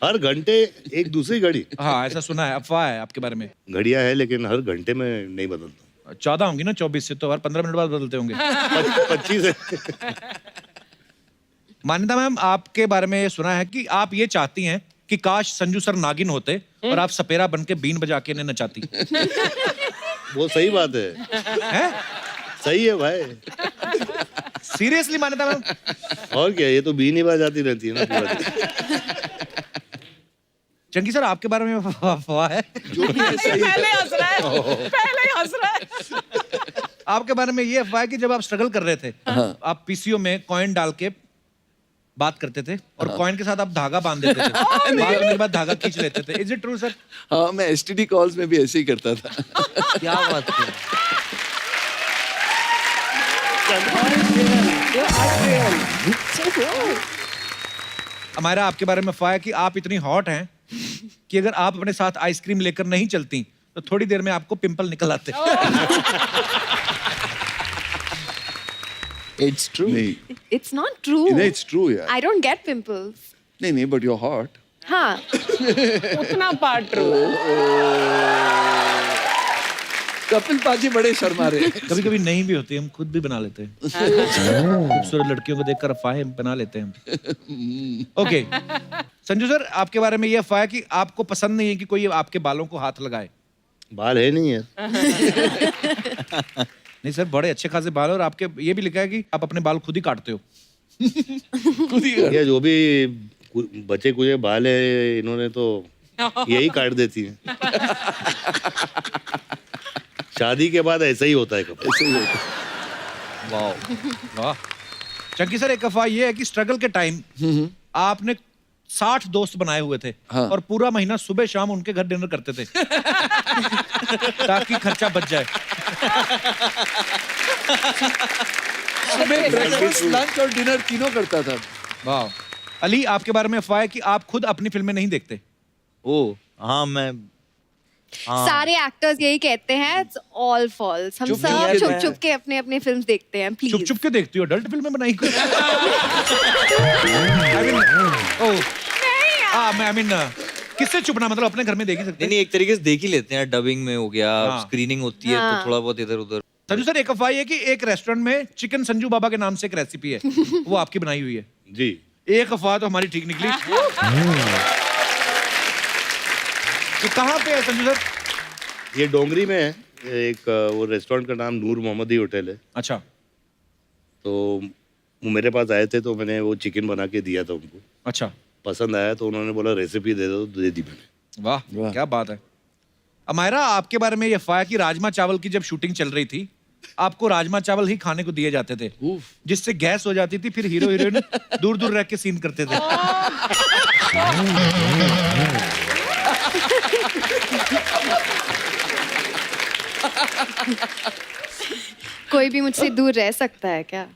हर घंटे एक दूसरी घड़ी? हाँ, ऐसा सुना है, अफवाह है आपके बारे में। घड़ियां है लेकिन हर घंटे में नहीं बदलता। 14 होंगी ना, 24 से तो हर 15 मिनट बाद बदलते होंगे। 25 है। मान्यता मैम, आपके बारे में सुना है कि आप ये चाहती हैं कि काश संजू सर नागिन होते और आप सपेरा बन के बीन बजा के इन्हें नचाती। वो सही बात है। हैं? सही है भाई। सीरियसली मान्यता मैम? और क्या, ये तो बी निभा जाती रहती है ना पूरा दिन। चंकी सर आपके बारे में अफवाह है, जो भी है सही पहले है। हंस रहा है, पहले ही हंस रहा है। आपके बारे में ये अफवाह है कि जब आप स्ट्रगल कर रहे थे, आप पीसीओ में कॉइन डाल के बात करते थे और कॉइन के साथ आप धागा बांध देते थे, बात करने के बाद धागा खींच लेते थे। Is it true sir? हाँ, मैं एसटीडी कॉल्स में भी ऐसे ही करता था। क्या बात है? हमारा आपके बारे में अफवाह है कि आप इतनी हॉट हैं कि अगर आप अपने साथ आइसक्रीम लेकर नहीं चलती तो थोड़ी देर में आपको पिंपल निकल आते। It's true. नहीं, It's not true. It's true यार। I don't get pimples. नहीं, बट यू आर हॉट। हाँ. उतना पार्ट ट्रू। कपिल पाजी बड़े शर्मा रहे। कभी कभी नहीं भी होती, हम खुद भी बना लेते हैं। खूबसूरत लड़कियों को देखकर अफवाहें बना लेते हैं। ओके संजू सर, आपके बारे में ये अफवाह है कि आपको पसंद नहीं है कि कोई आपके बालों को हाथ लगाए। बाल है नहीं है। नहीं सर, बड़े अच्छे खासे बाल और आपके ये भी लिखा है कि आप अपने बाल खुद ही काटते हो। ये जो भी बचे कुछ बाल है इन्होंने तो यही काट देती है। शादी के बाद ऐसा ही होता है कभी। ऐसे ही होता है। वाह वाह। चंकी सर, एक अफवाह ये है कि स्ट्रगल के टाइम आपने 60 दोस्त बनाए हुए थे और पूरा महीना सुबह शाम उनके घर डिनर करते थे ताकि खर्चा बच जाए। सुबह ब्रेकफास्ट, लंच और डिनर तीनों करता था। वाह। अली, आपके बारे में अफवाह है कि आप खुद अपनी फिल्में नहीं देखते। ओ हाँ, मैं सारे एक्टर्स यही कहते हैं. It's all false. हम चुप सब नहीं छुप है। छुप के अपने अपने फिल्म देखते हैं. चुप प्लीज. चुप के देखती हो? अडल्ट फिल्में बनाई कोई? आई मीन किससे छुपना, मतलब अपने घर में देख ही सकते नहीं, एक तरीके से देख ही लेते हैं। डबिंग में हो गया, हाँ। स्क्रीनिंग होती है हाँ। तो थोड़ा बहुत इधर उधर। संजू सर, एक अफवाह है कि एक रेस्टोरेंट में चिकन संजू बाबा के नाम से एक रेसिपी है, वो आपकी बनाई हुई है। जी। एक अफवाह तो हमारी ठीक निकली। तो कहाँ पे है संजू सर? ये डोंगरी में है। एक वो रेस्टोरेंट का नाम नूर मोहम्मदी होटल है। अच्छा। तो वो मेरे पास आए थे तो मैंने वो चिकन बना के दिया था उनको। अच्छा, पसंद आया तो उन्होंने बोला रेसिपी दे दो, तो दे दी मैंने। वाह क्या बात है। अमायरा, आपके बारे में ये अफवाह है कि राजमा चावल की जब शूटिंग चल रही थी आपको राजमा चावल ही खाने को दिए जाते थे, जिससे गैस हो जाती थी, फिर हीरो हीरोइन दूर दूर रह के सीन करते थे। कोई भी मुझसे दूर रह सकता है क्या?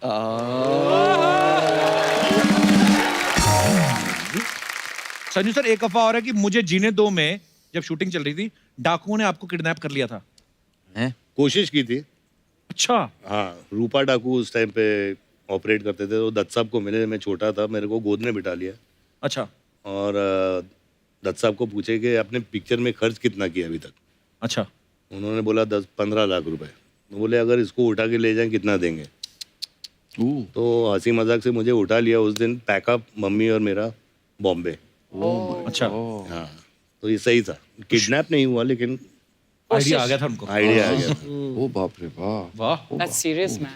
संजू सर, एक अफवाह और है कि मुझे जीने दो में जब शूटिंग चल रही थी डाकुओं ने आपको किडनैप कर लिया था। कोशिश की थी। अच्छा। हाँ, रूपा डाकू उस टाइम पे ऑपरेट करते थे। तो दत्त साहब को मिले, मैं छोटा था, मेरे को गोद में बिठा लिया अच्छा। और दत्त साहब को पूछे कि आपने पिक्चर में खर्च कितना किया अभी तक। अच्छा। उन्होंने बोला 10-15 लाख रुपए। तो बोले अगर इसको उठा के ले जाएं कितना देंगे। तो हंसी मजाक से मुझे उठा लिया उस दिन, पैकअप मम्मी और मेरा बॉम्बे। अच्छा, हाँ, तो ये सही था। किडनैप नहीं हुआ लेकिन आइडिया आ गया था उनको। आइडिया आ गया था। ओ बाप रे वाह। वाह। That's serious, man.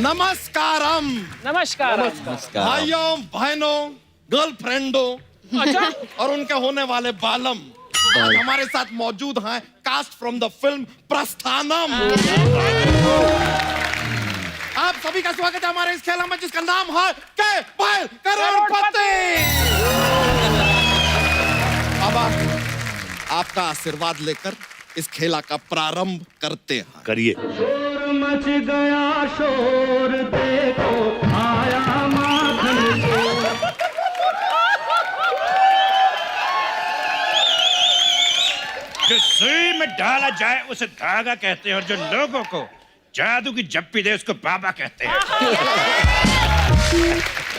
नमस्कारम नमस्कार। भाइयों बहनों गर्लफ्रेंडों और उनके होने वाले बालम। आज हमारे साथ मौजूद हैं cast from the film Prasthanam. आप सभी का स्वागत है हमारे इस खेल में जिसका नाम है के बैल करोड़पति। अब आपका आशीर्वाद लेकर इस खेला का प्रारंभ करते हैं। करिए। मच गया शोर देखो आया माखन जो सुई में डाला जाए उसे धागा कहते हैं और जो लोगों को जादू की जप्पी दे उसको बाबा कहते हैं।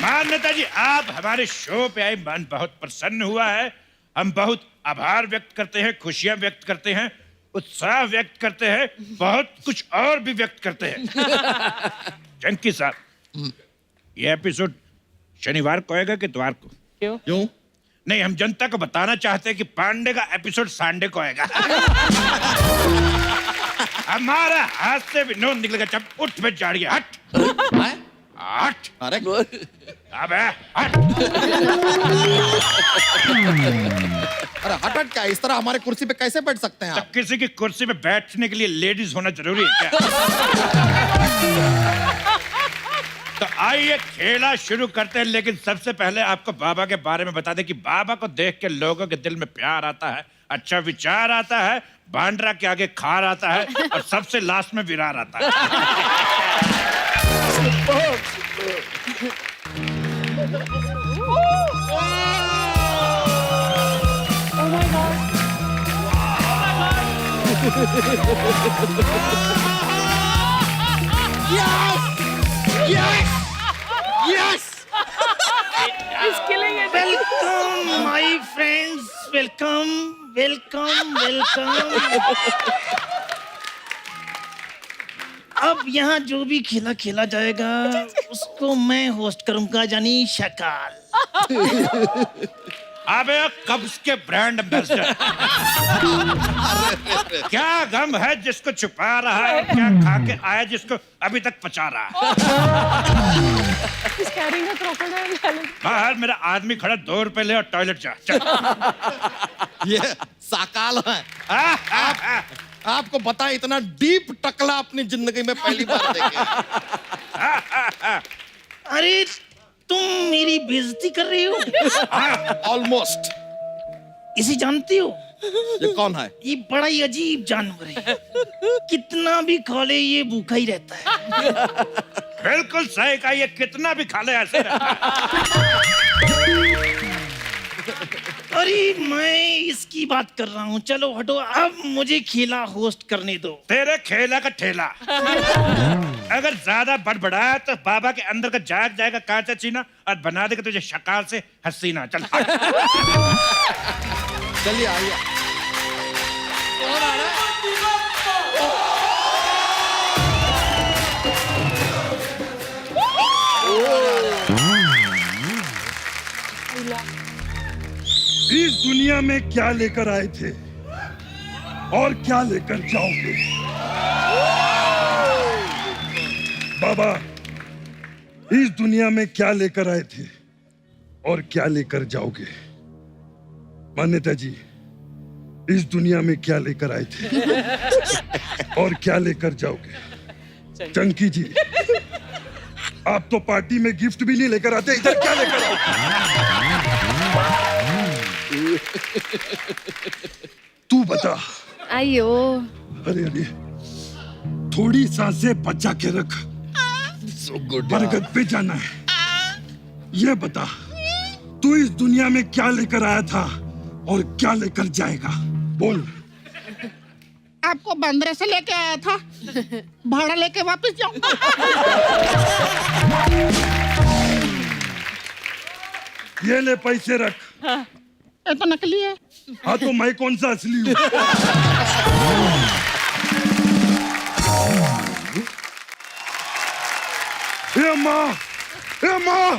मान्यता जी, आप हमारे शो पे आए, मन बहुत प्रसन्न हुआ है। हम बहुत आभार व्यक्त करते हैं, खुशियां व्यक्त करते हैं, उत्साह व्यक्त करते हैं, बहुत कुछ और भी व्यक्त करते हैं। चंकी साहब, ये एपिसोड शनिवार को आएगा कि इतवार को? क्यों? क्यों? नहीं, हम जनता को बताना चाहते हैं कि पांडे का एपिसोड संडे को आएगा। हमारा हाथ से भी नोन निकलेगा। चप उठ पे चढ़ गया। हट हट। अरे अबे हट। अरे हट क्या, इस तरह हमारे कुर्सी पे कैसे बैठ सकते हैं तो आप? किसी की कुर्सी पे बैठने के लिए लेडीज होना जरूरी है क्या? तो आइए खेला शुरू करते हैं, लेकिन सबसे पहले आपको बाबा के बारे में बता दें कि बाबा को देख के लोगों के दिल में प्यार आता है, अच्छा विचार आता है, बांड्रा के आगे खार आता है और सबसे लास्ट में विरार आता है। He's killing it. Welcome my friends, welcome welcome welcome. अब यहाँ जो भी खेला खेला जाएगा उसको मैं होस्ट करूंगा, यानी शकाल। अबे कब्ज के ब्रांड एम्बेसडर। क्या गम है जिसको छुपा रहा है, क्या खा के आया जिसको अभी तक पचा रहा है। He's carrying a crocodile. बाहर मेरा आदमी खड़ा, 2 रुपए ले और टॉयलेट जा। चल। ये साकाल है। आपको पता है, इतना डीप टकला अपनी जिंदगी में पहली बार देखे। अरे तुम मेरी बेइज्जती कर रही हो। ऑलमोस्ट। इसे जानती हो? ये कौन है? ये बड़ा ही अजीब जानवर है, कितना भी खा ले ये भूखा ही रहता है। बिल्कुल सही कहा, ये कितना भी खा ले ऐसे रहता है। अरे मैं इसकी बात कर रहा हूँ, चलो हटो, अब मुझे खेला होस्ट करने दो। तेरे खेला का ठेला अगर ज्यादा बड़बड़ाया तो बाबा के अंदर का जाग जाएगा कांचा चीना और बना देगा तुझे शकाल से हसीना। चल चलिए आइए। इस दुनिया में क्या लेकर आए थे और क्या लेकर जाओगे? बाबा, इस दुनिया में क्या लेकर आए थे और क्या लेकर जाओगे? मान्यता जी, इस दुनिया में क्या लेकर आए थे और क्या लेकर जाओगे? चंकी जी, आप तो पार्टी में गिफ्ट भी नहीं लेकर आते, इधर क्या लेकर आओगे? तू बता। अयो अरे अरे, थोड़ी सांसें बचा के रख, बरगद पे जाना है। ये बता, तू इस दुनिया में क्या लेकर आया था और क्या लेकर जाएगा? बोल। आपको बंदरे से लेके आया था, भाड़ा लेके वापस जाऊंगा। ये ले पैसे रख। ये तो नकली है। हाँ तो मैं कौन सा असली हूँ? माँ,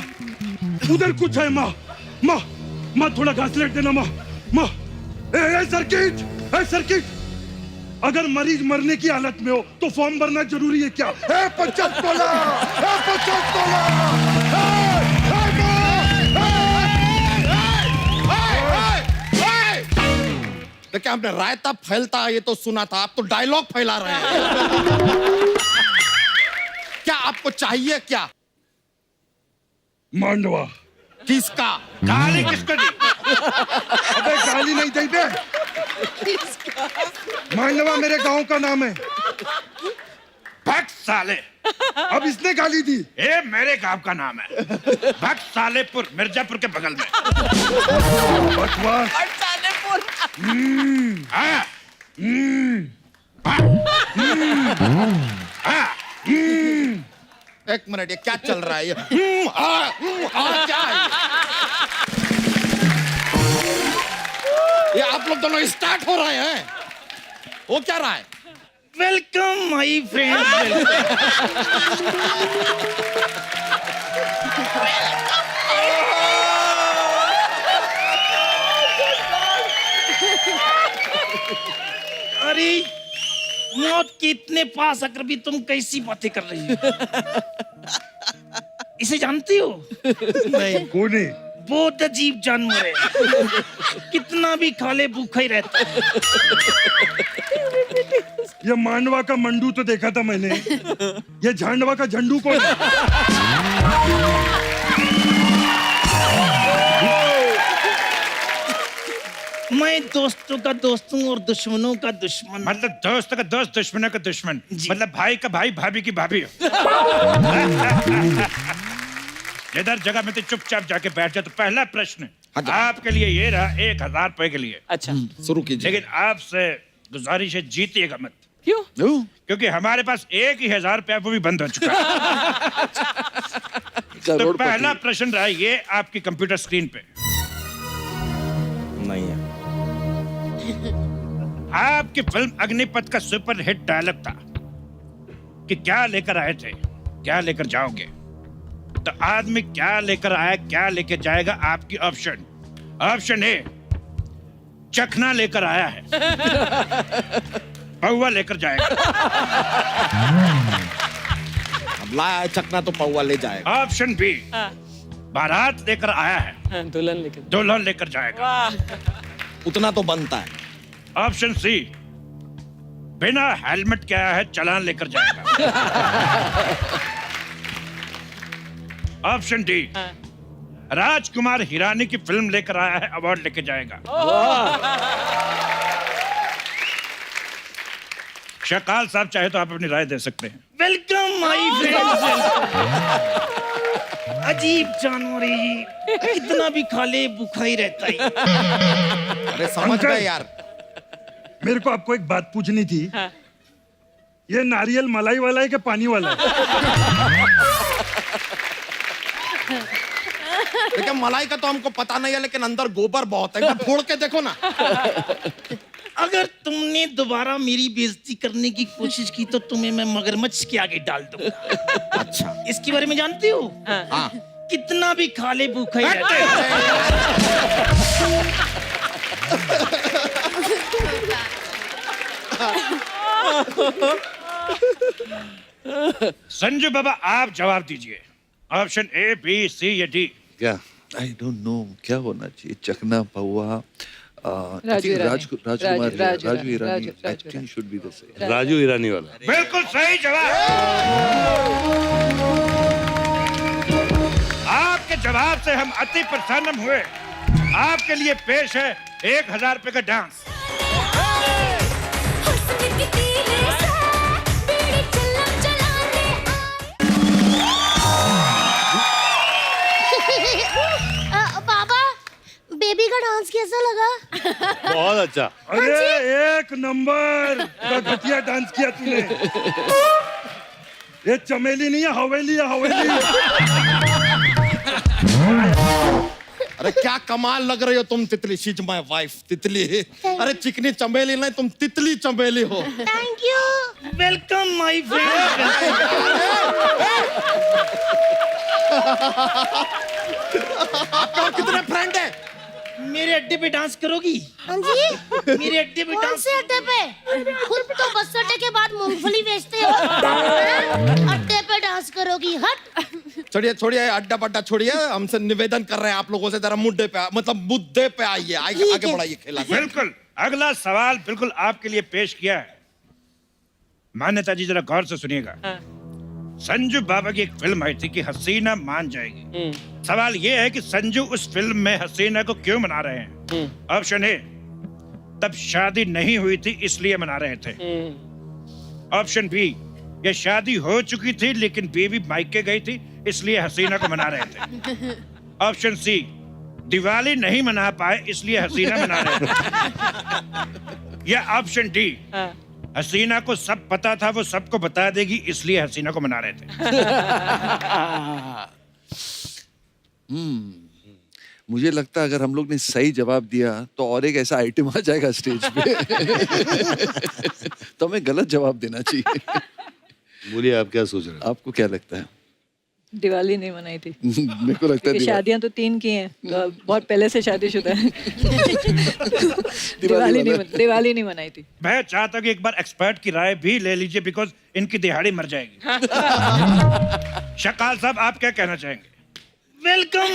उधर कुछ है माँ। माँ, माँ थोड़ा घास लेट देना माँ। माँ, सर्किट, सर्किट, अगर मरीज मरने की हालत में हो तो फॉर्म भरना जरूरी है क्या? 50 तोला, 50 तोला। देखिए, आपने रायता फैलता ये तो सुना था, आप तो डायलॉग फैला रहे हैं। क्या आपको चाहिए क्या? मांडवा। किसका? गाली किसको दी? अबे गाली नहीं दी बे। मांडवा मेरे गांव का नाम है। भक्त साले। अब इसने गाली दी। ये मेरे गांव का नाम है, भक्त सालेपुर, मिर्जापुर के बगल में। बकवास। एक मिनट, ये क्या चल रहा है? ये क्या है? ये आप लोग दोनों स्टार्ट हो रहे हैं, वो क्या रहा है? Welcome my friends. अरे मौत के इतने पास आकर भी तुम कैसी बातें कर रही हो? इसे जानती हो? नहीं कौन है? बहुत अजीब जानवर है, कितना भी खा ले भूखा ही रहता है। ये मांडवा का मंडू तो देखा था मैंने, ये झांडवा का झंडू कौन है? मैं दोस्तों का दोस्त हूँ और दुश्मनों का दुश्मन। मतलब दोस्त का दोस्त, दुश्मनों का दुश्मन, मतलब भाई का भाई, भाभी की भाभी। इधर जगह में तो चुपचाप जाके बैठ जा। तो पहला प्रश्न आपके लिए ये रहा, 1000 रुपए के लिए। अच्छा, शुरू कीजिए। लेकिन आपसे गुजारिश है, जीतिएगा मत। क्यों? क्योंकि हमारे पास एक ही 1000 रुपया, वो भी बंद हो चुका है। तो पहला प्रश्न रहा ये आपकी कंप्यूटर स्क्रीन पे। नहीं है। आपकी फिल्म अग्निपथ का सुपर हिट डायलॉग था कि क्या लेकर आए थे, क्या लेकर जाओगे। तो आदमी क्या लेकर आया, क्या लेकर जाएगा, आपकी ऑप्शन। ऑप्शन ए, चखना लेकर आया है, पौवा लेकर जाएगा। अब लाया चखना तो पौवा ले जाएगा। ऑप्शन बी, बारात लेकर आया है, दुल्हन लेकर जाएगा। उतना तो बनता है। ऑप्शन सी, बिना हेलमेट के आया है, चालान लेकर जाएगा। ऑप्शन डी, राजकुमार हिरानी की फिल्म लेकर आया है, अवार्ड लेके जाएगा। शकाल साहब चाहे तो आप अपनी राय दे सकते हैं। Welcome my friends. अजीब जानवर है ये, कितना भी खा ले भूखा ही रहता है। अरे समझ गए यार। मेरे को आपको एक बात पूछनी थी। ये नारियल मलाई वाला है कि पानी वाला है? लेकिन मलाई का तो हमको पता नहीं है, लेकिन अंदर गोबर बहुत है। फोड़ के देखो ना। अगर तुमने दोबारा मेरी बेइज्जती करने की कोशिश की तो तुम्हें मैं मगरमच्छ के आगे डाल दूंगा। अच्छा, इसके बारे में जानती हो? हाँ। कितना भी खा ले भूखा ही रहता है। संजू बाबा आप जवाब दीजिए। ऑप्शन ए, बी, सी या डी। क्या? आई डोंट नो क्या होना चाहिए। चखना, पौवा, Raju Irani. I think should be the same. Raju Irani वाला। बिल्कुल सही जवाब। आपके जवाब से हम अति प्रसन्न हुए। आपके लिए पेश है 1000 रुपए का डांस। बाबा, बेबी का डांस कैसा लगा? बहुत अच्छा। अरे एक नंबर का घटिया डांस किया तूने। ये चमेली नहीं है, हवेली है, हवेली। अरे क्या कमाल लग रही हो तुम तितली। शी इज माय वाइफ तितली। अरे चिकनी चमेली नहीं, तुम तितली चमेली हो। Thank you. Welcome my friends. आपके और कितने फ्रेंड है? मेरे अड्डे पे डांस करोगी? हाँ जी। मेरे अड्डे पे कौन डांस? से अड्डे पे? खुद तो बस अड्डे के बाद मूंगफली बेचते हो। अड्डे पे डांस करोगी? हट। छोड़िए छोड़िए, अड्डा बड्डा छोड़िए। हमसे निवेदन कर रहे हैं आप लोगों से, जरा मुद्दे पे, मतलब मुद्दे पे आइए। आगे बढ़ाइए खेला। बिल्कुल। अगला सवाल बिल्कुल आपके लिए पेश किया है। मान्यता जी जरा गौर से सुनिएगा। संजू बाबा की एक फिल्म आई थी कि हसीना मान जाएगी। सवाल ये है कि संजू उस फिल्म में हसीना को क्यों मना रहे हैं। ऑप्शन ए, तब शादी नहीं हुई थी इसलिए मना रहे थे। ऑप्शन बी, ये शादी हो चुकी थी लेकिन बीवी मायके गई थी इसलिए हसीना को मना रहे थे। ऑप्शन सी, दिवाली नहीं मना पाए इसलिए हसीना मना रहे थे। या ऑप्शन डी, हसीना को सब पता था, वो सबको बता देगी इसलिए हसीना को मना रहे थे। मुझे लगता है अगर हम लोग ने सही जवाब दिया तो और एक ऐसा आइटम आ जाएगा स्टेज पे। तो हमें गलत जवाब देना चाहिए। बोलिए आप क्या सोच रहे हैं? आपको क्या लगता है? दिवाली नहीं मनाई थी मेरे को लगता है शादियां तो 3 की हैं, बहुत पहले से शादीशुदा है। दिवाली नहीं मनाई थी। मैं चाहता हूँ कि एक बार एक्सपर्ट की राय भी ले लीजिए, बिकॉज इनकी दिहाड़ी मर जाएगी। शकाल साहब, आप क्या कहना चाहेंगे? वेलकम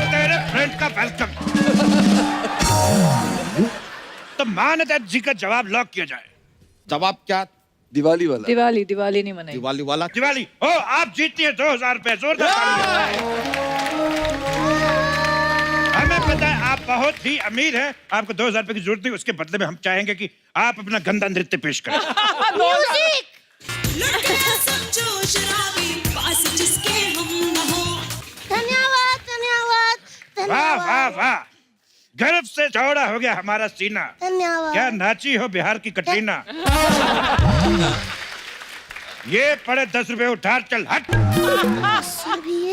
तेरे फ्रेंड का वेलकम। तो मान्यता जी का जवाब लॉक किया जाए। जवाब क्या? दिवाली वाला। दिवाली नहीं मनाई। दिवाली वाला। दिवाली। ओ, आप जीतती हैं 2000 रुपए। जोरदार तालियां। हमें पता है आप बहुत ही अमीर हैं, आपको 2000 रुपए की जरूरत नहीं। उसके बदले में हम चाहेंगे कि आप अपना गंदा नृत्य पेश करें। म्यूजिक। धन्यवाद धन्यवाद वाह वाह धन्यवाद वाह, गर्व से चौड़ा हो गया हमारा सीना। धन्यवाद। क्या नाची हो बिहार की कटरीना। ये पड़े 10 रुपए, उठा चल हट।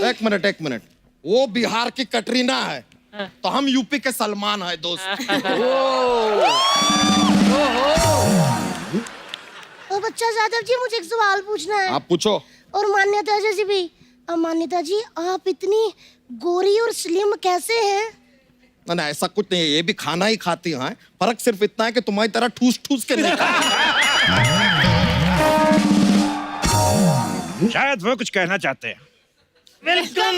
एक मिनट, वो बिहार की कटरीना है तो हम यूपी के सलमान है दोस्त। ओ बच्चा यादव जी, मुझे एक सवाल पूछना है। आप पूछो। और मान्यता जी भी। मान्यता जी, आप इतनी गोरी और स्लिम कैसे हैं? ना ऐसा कुछ नहीं है, ये भी खाना ही खाती हैं। फर्क सिर्फ इतना है कि तुम्हारी तरह ठूस ठूस के नहीं खाती। शायद वो कुछ कहना चाहते हैं। वेलकम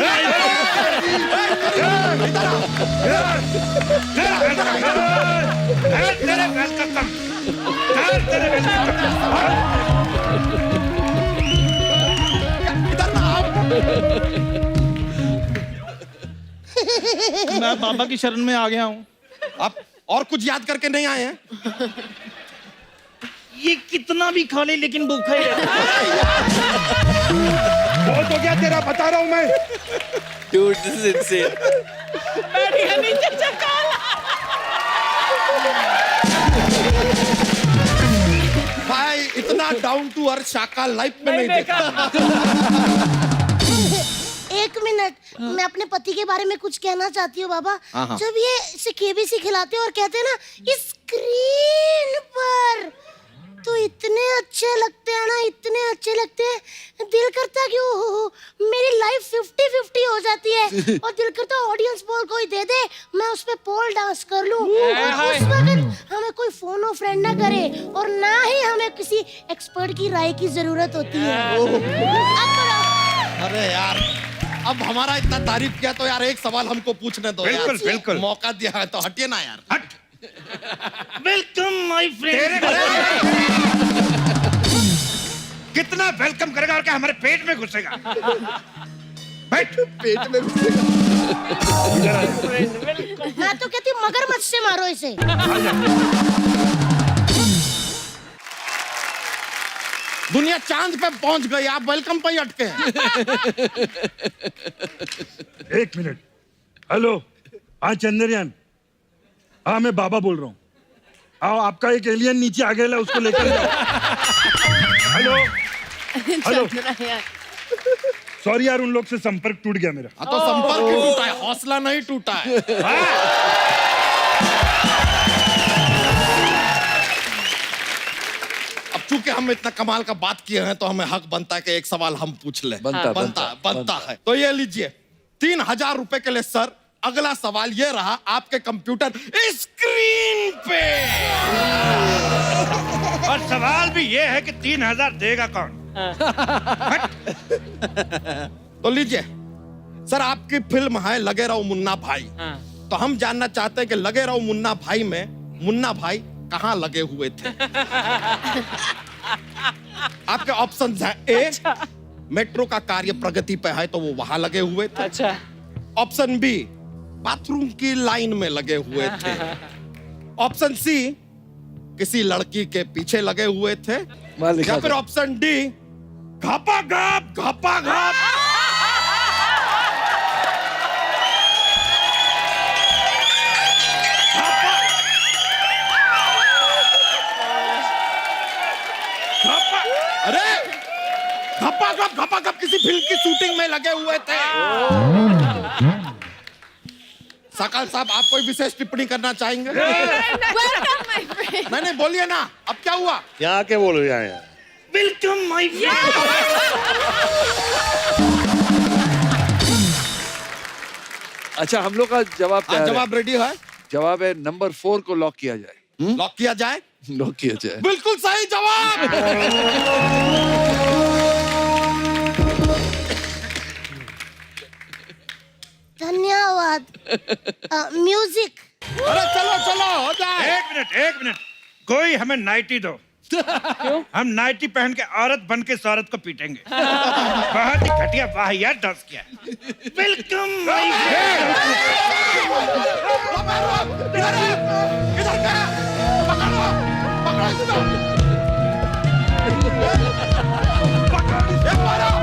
मैं बाबा की शरण में आ गया हूँ। आप और कुछ याद करके नहीं आए हैं? ये कितना भी खा ले लेकिन भूखा ही रहता है। बहुत हो गया तेरा, बता रहा हूँ मैं। Dude, this is insane. भाई इतना डाउन टू अर्थ शाका लाइफ में नहीं देखा। एक मिनट, मैं अपने पति के बारे में कुछ कहना चाहती हूँ बाबा। हाँ। जब ये इसे केबीसी खिलाते हैं और कहते हैं ना स्क्रीन पर, तो इतने अच्छे लगते हैं ना, इतने अच्छे लगते हैं, दिल करता है कि मेरी लाइफ 50-50 हो जाती है। और दिल करता है ऑडियंस पोल कोई दे दे, मैं उस पे पोल डांस कर लूं। और उस वक्त हमें कोई फोन और फ्रेंड ना करे, और ना ही हमें किसी एक्सपर्ट की राय की जरूरत होती है। अरे यार, अब हमारा इतना तारीफ किया तो यार एक सवाल हमको पूछने दो। बिल्कुल, यार। बिल्कुल। मौका दिया है तो हटिए ना यार। हट। Welcome my friend. कितना वेलकम करेगा और क्या हमारे पेट में घुसेगा? बैठ। पेट में घुसेगा। मैं तो कहती हूँ मगरमच्छ से मारो इसे। दुनिया चांद पे पहुंच गई, आप वेलकम पे ही अटके हैं। एक मिनट। हेलो, हाँ चंद्रयान। हाँ मैं बाबा बोल रहा हूँ। आओ, आपका एक एलियन नीचे आ गया, उसको लेकर जाओ। हेलो हेलो, सॉरी यार, उन लोग से संपर्क टूट गया मेरा। तो संपर्क ही टूटा है, हौसला नहीं टूटा है। अब चूंकि हम इतना कमाल का बात किए हैं तो हमें हक बनता है कि एक सवाल हम पूछ ले। बनता है। तो ये लीजिए 3000 रुपए के लिए सर, अगला सवाल ये रहा आपके कंप्यूटर स्क्रीन पे। और सवाल भी ये है कि 3000 देगा कौन? तो लीजिए सर, आपकी फिल्म है लगे रहो मुन्ना भाई। तो हम जानना चाहते हैं कि लगे रहो मुन्ना भाई में मुन्ना भाई कहाँ लगे हुए थे? आपके ऑप्शंस हैं। ए, मेट्रो का कार्य प्रगति पे है तो वो वहां लगे हुए थे। अच्छा। ऑप्शन बी, बाथरूम की लाइन में लगे हुए थे। ऑप्शन सी, किसी लड़की के पीछे लगे हुए थे। या फिर ऑप्शन डी, घापा घाप। घपाघप किसी फिल्म की शूटिंग में लगे हुए थे। सकाल साहब, आप कोई विशेष टिप्पणी करना चाहेंगे? नहीं, बोलिए ना, अब क्या हुआ? यहाँ आके बोलो, यहाँ वेलकम माय अच्छा, हम लोग का जवाब तैयार है। जवाब रेडी है? जवाब है नंबर 4 को लॉक किया जाए। लॉक किया जाए? लॉक किया जाए। बिल्कुल सही जवाब। धन्यवाद। म्यूजिक। अरे चलो चलो, हो जाए। एक मिनट, कोई हमें नाइटी दो। हम नाइटी पहन के औरत बन के इस औरत को पीटेंगे। बहुत ही घटिया वाहियात डांस किया। वेलकम इधर क्या? पकड़ो, पकड़ो इसको। इधर आओ।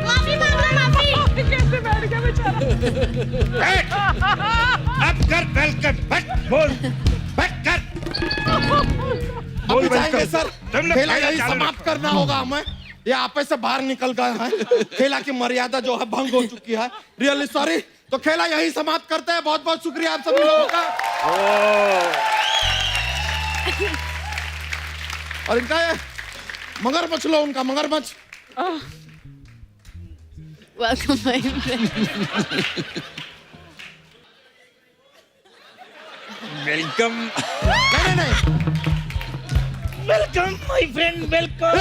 माफी मांगो, माफी। कैसे बैठ गया बेचारा? अब कर वेलकम, बोल कर। अभी जाएंगे सर। तुम लोग खेला खेला यही चालू समाप्त रखो। करना होगा हमें। ये आपे से बाहर निकल गए हैं। खेला की मर्यादा जो है भंग हो चुकी है। Really sorry. तो खेला यही समाप्त करते हैं। बहुत बहुत शुक्रिया आप सभी लोगों का। और इनका ये मगरमच्छ लो, उनका मगरमच्छ। Welcome my friend. वेलकम। नहीं। Welcome my friend, welcome.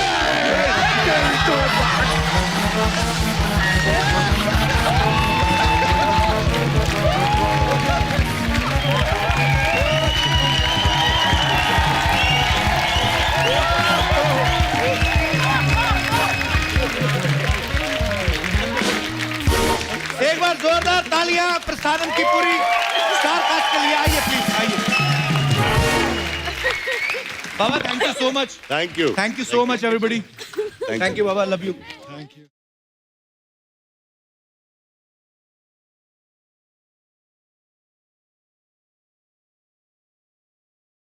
एक बार जोरदार तालियां प्रसारण की पूरी स्टार कास्ट के लिए। आइए प्लीज, आइए। बाबा, thank you so much. Thank you Thank you so much, everybody. Thank you, Baba. Love you.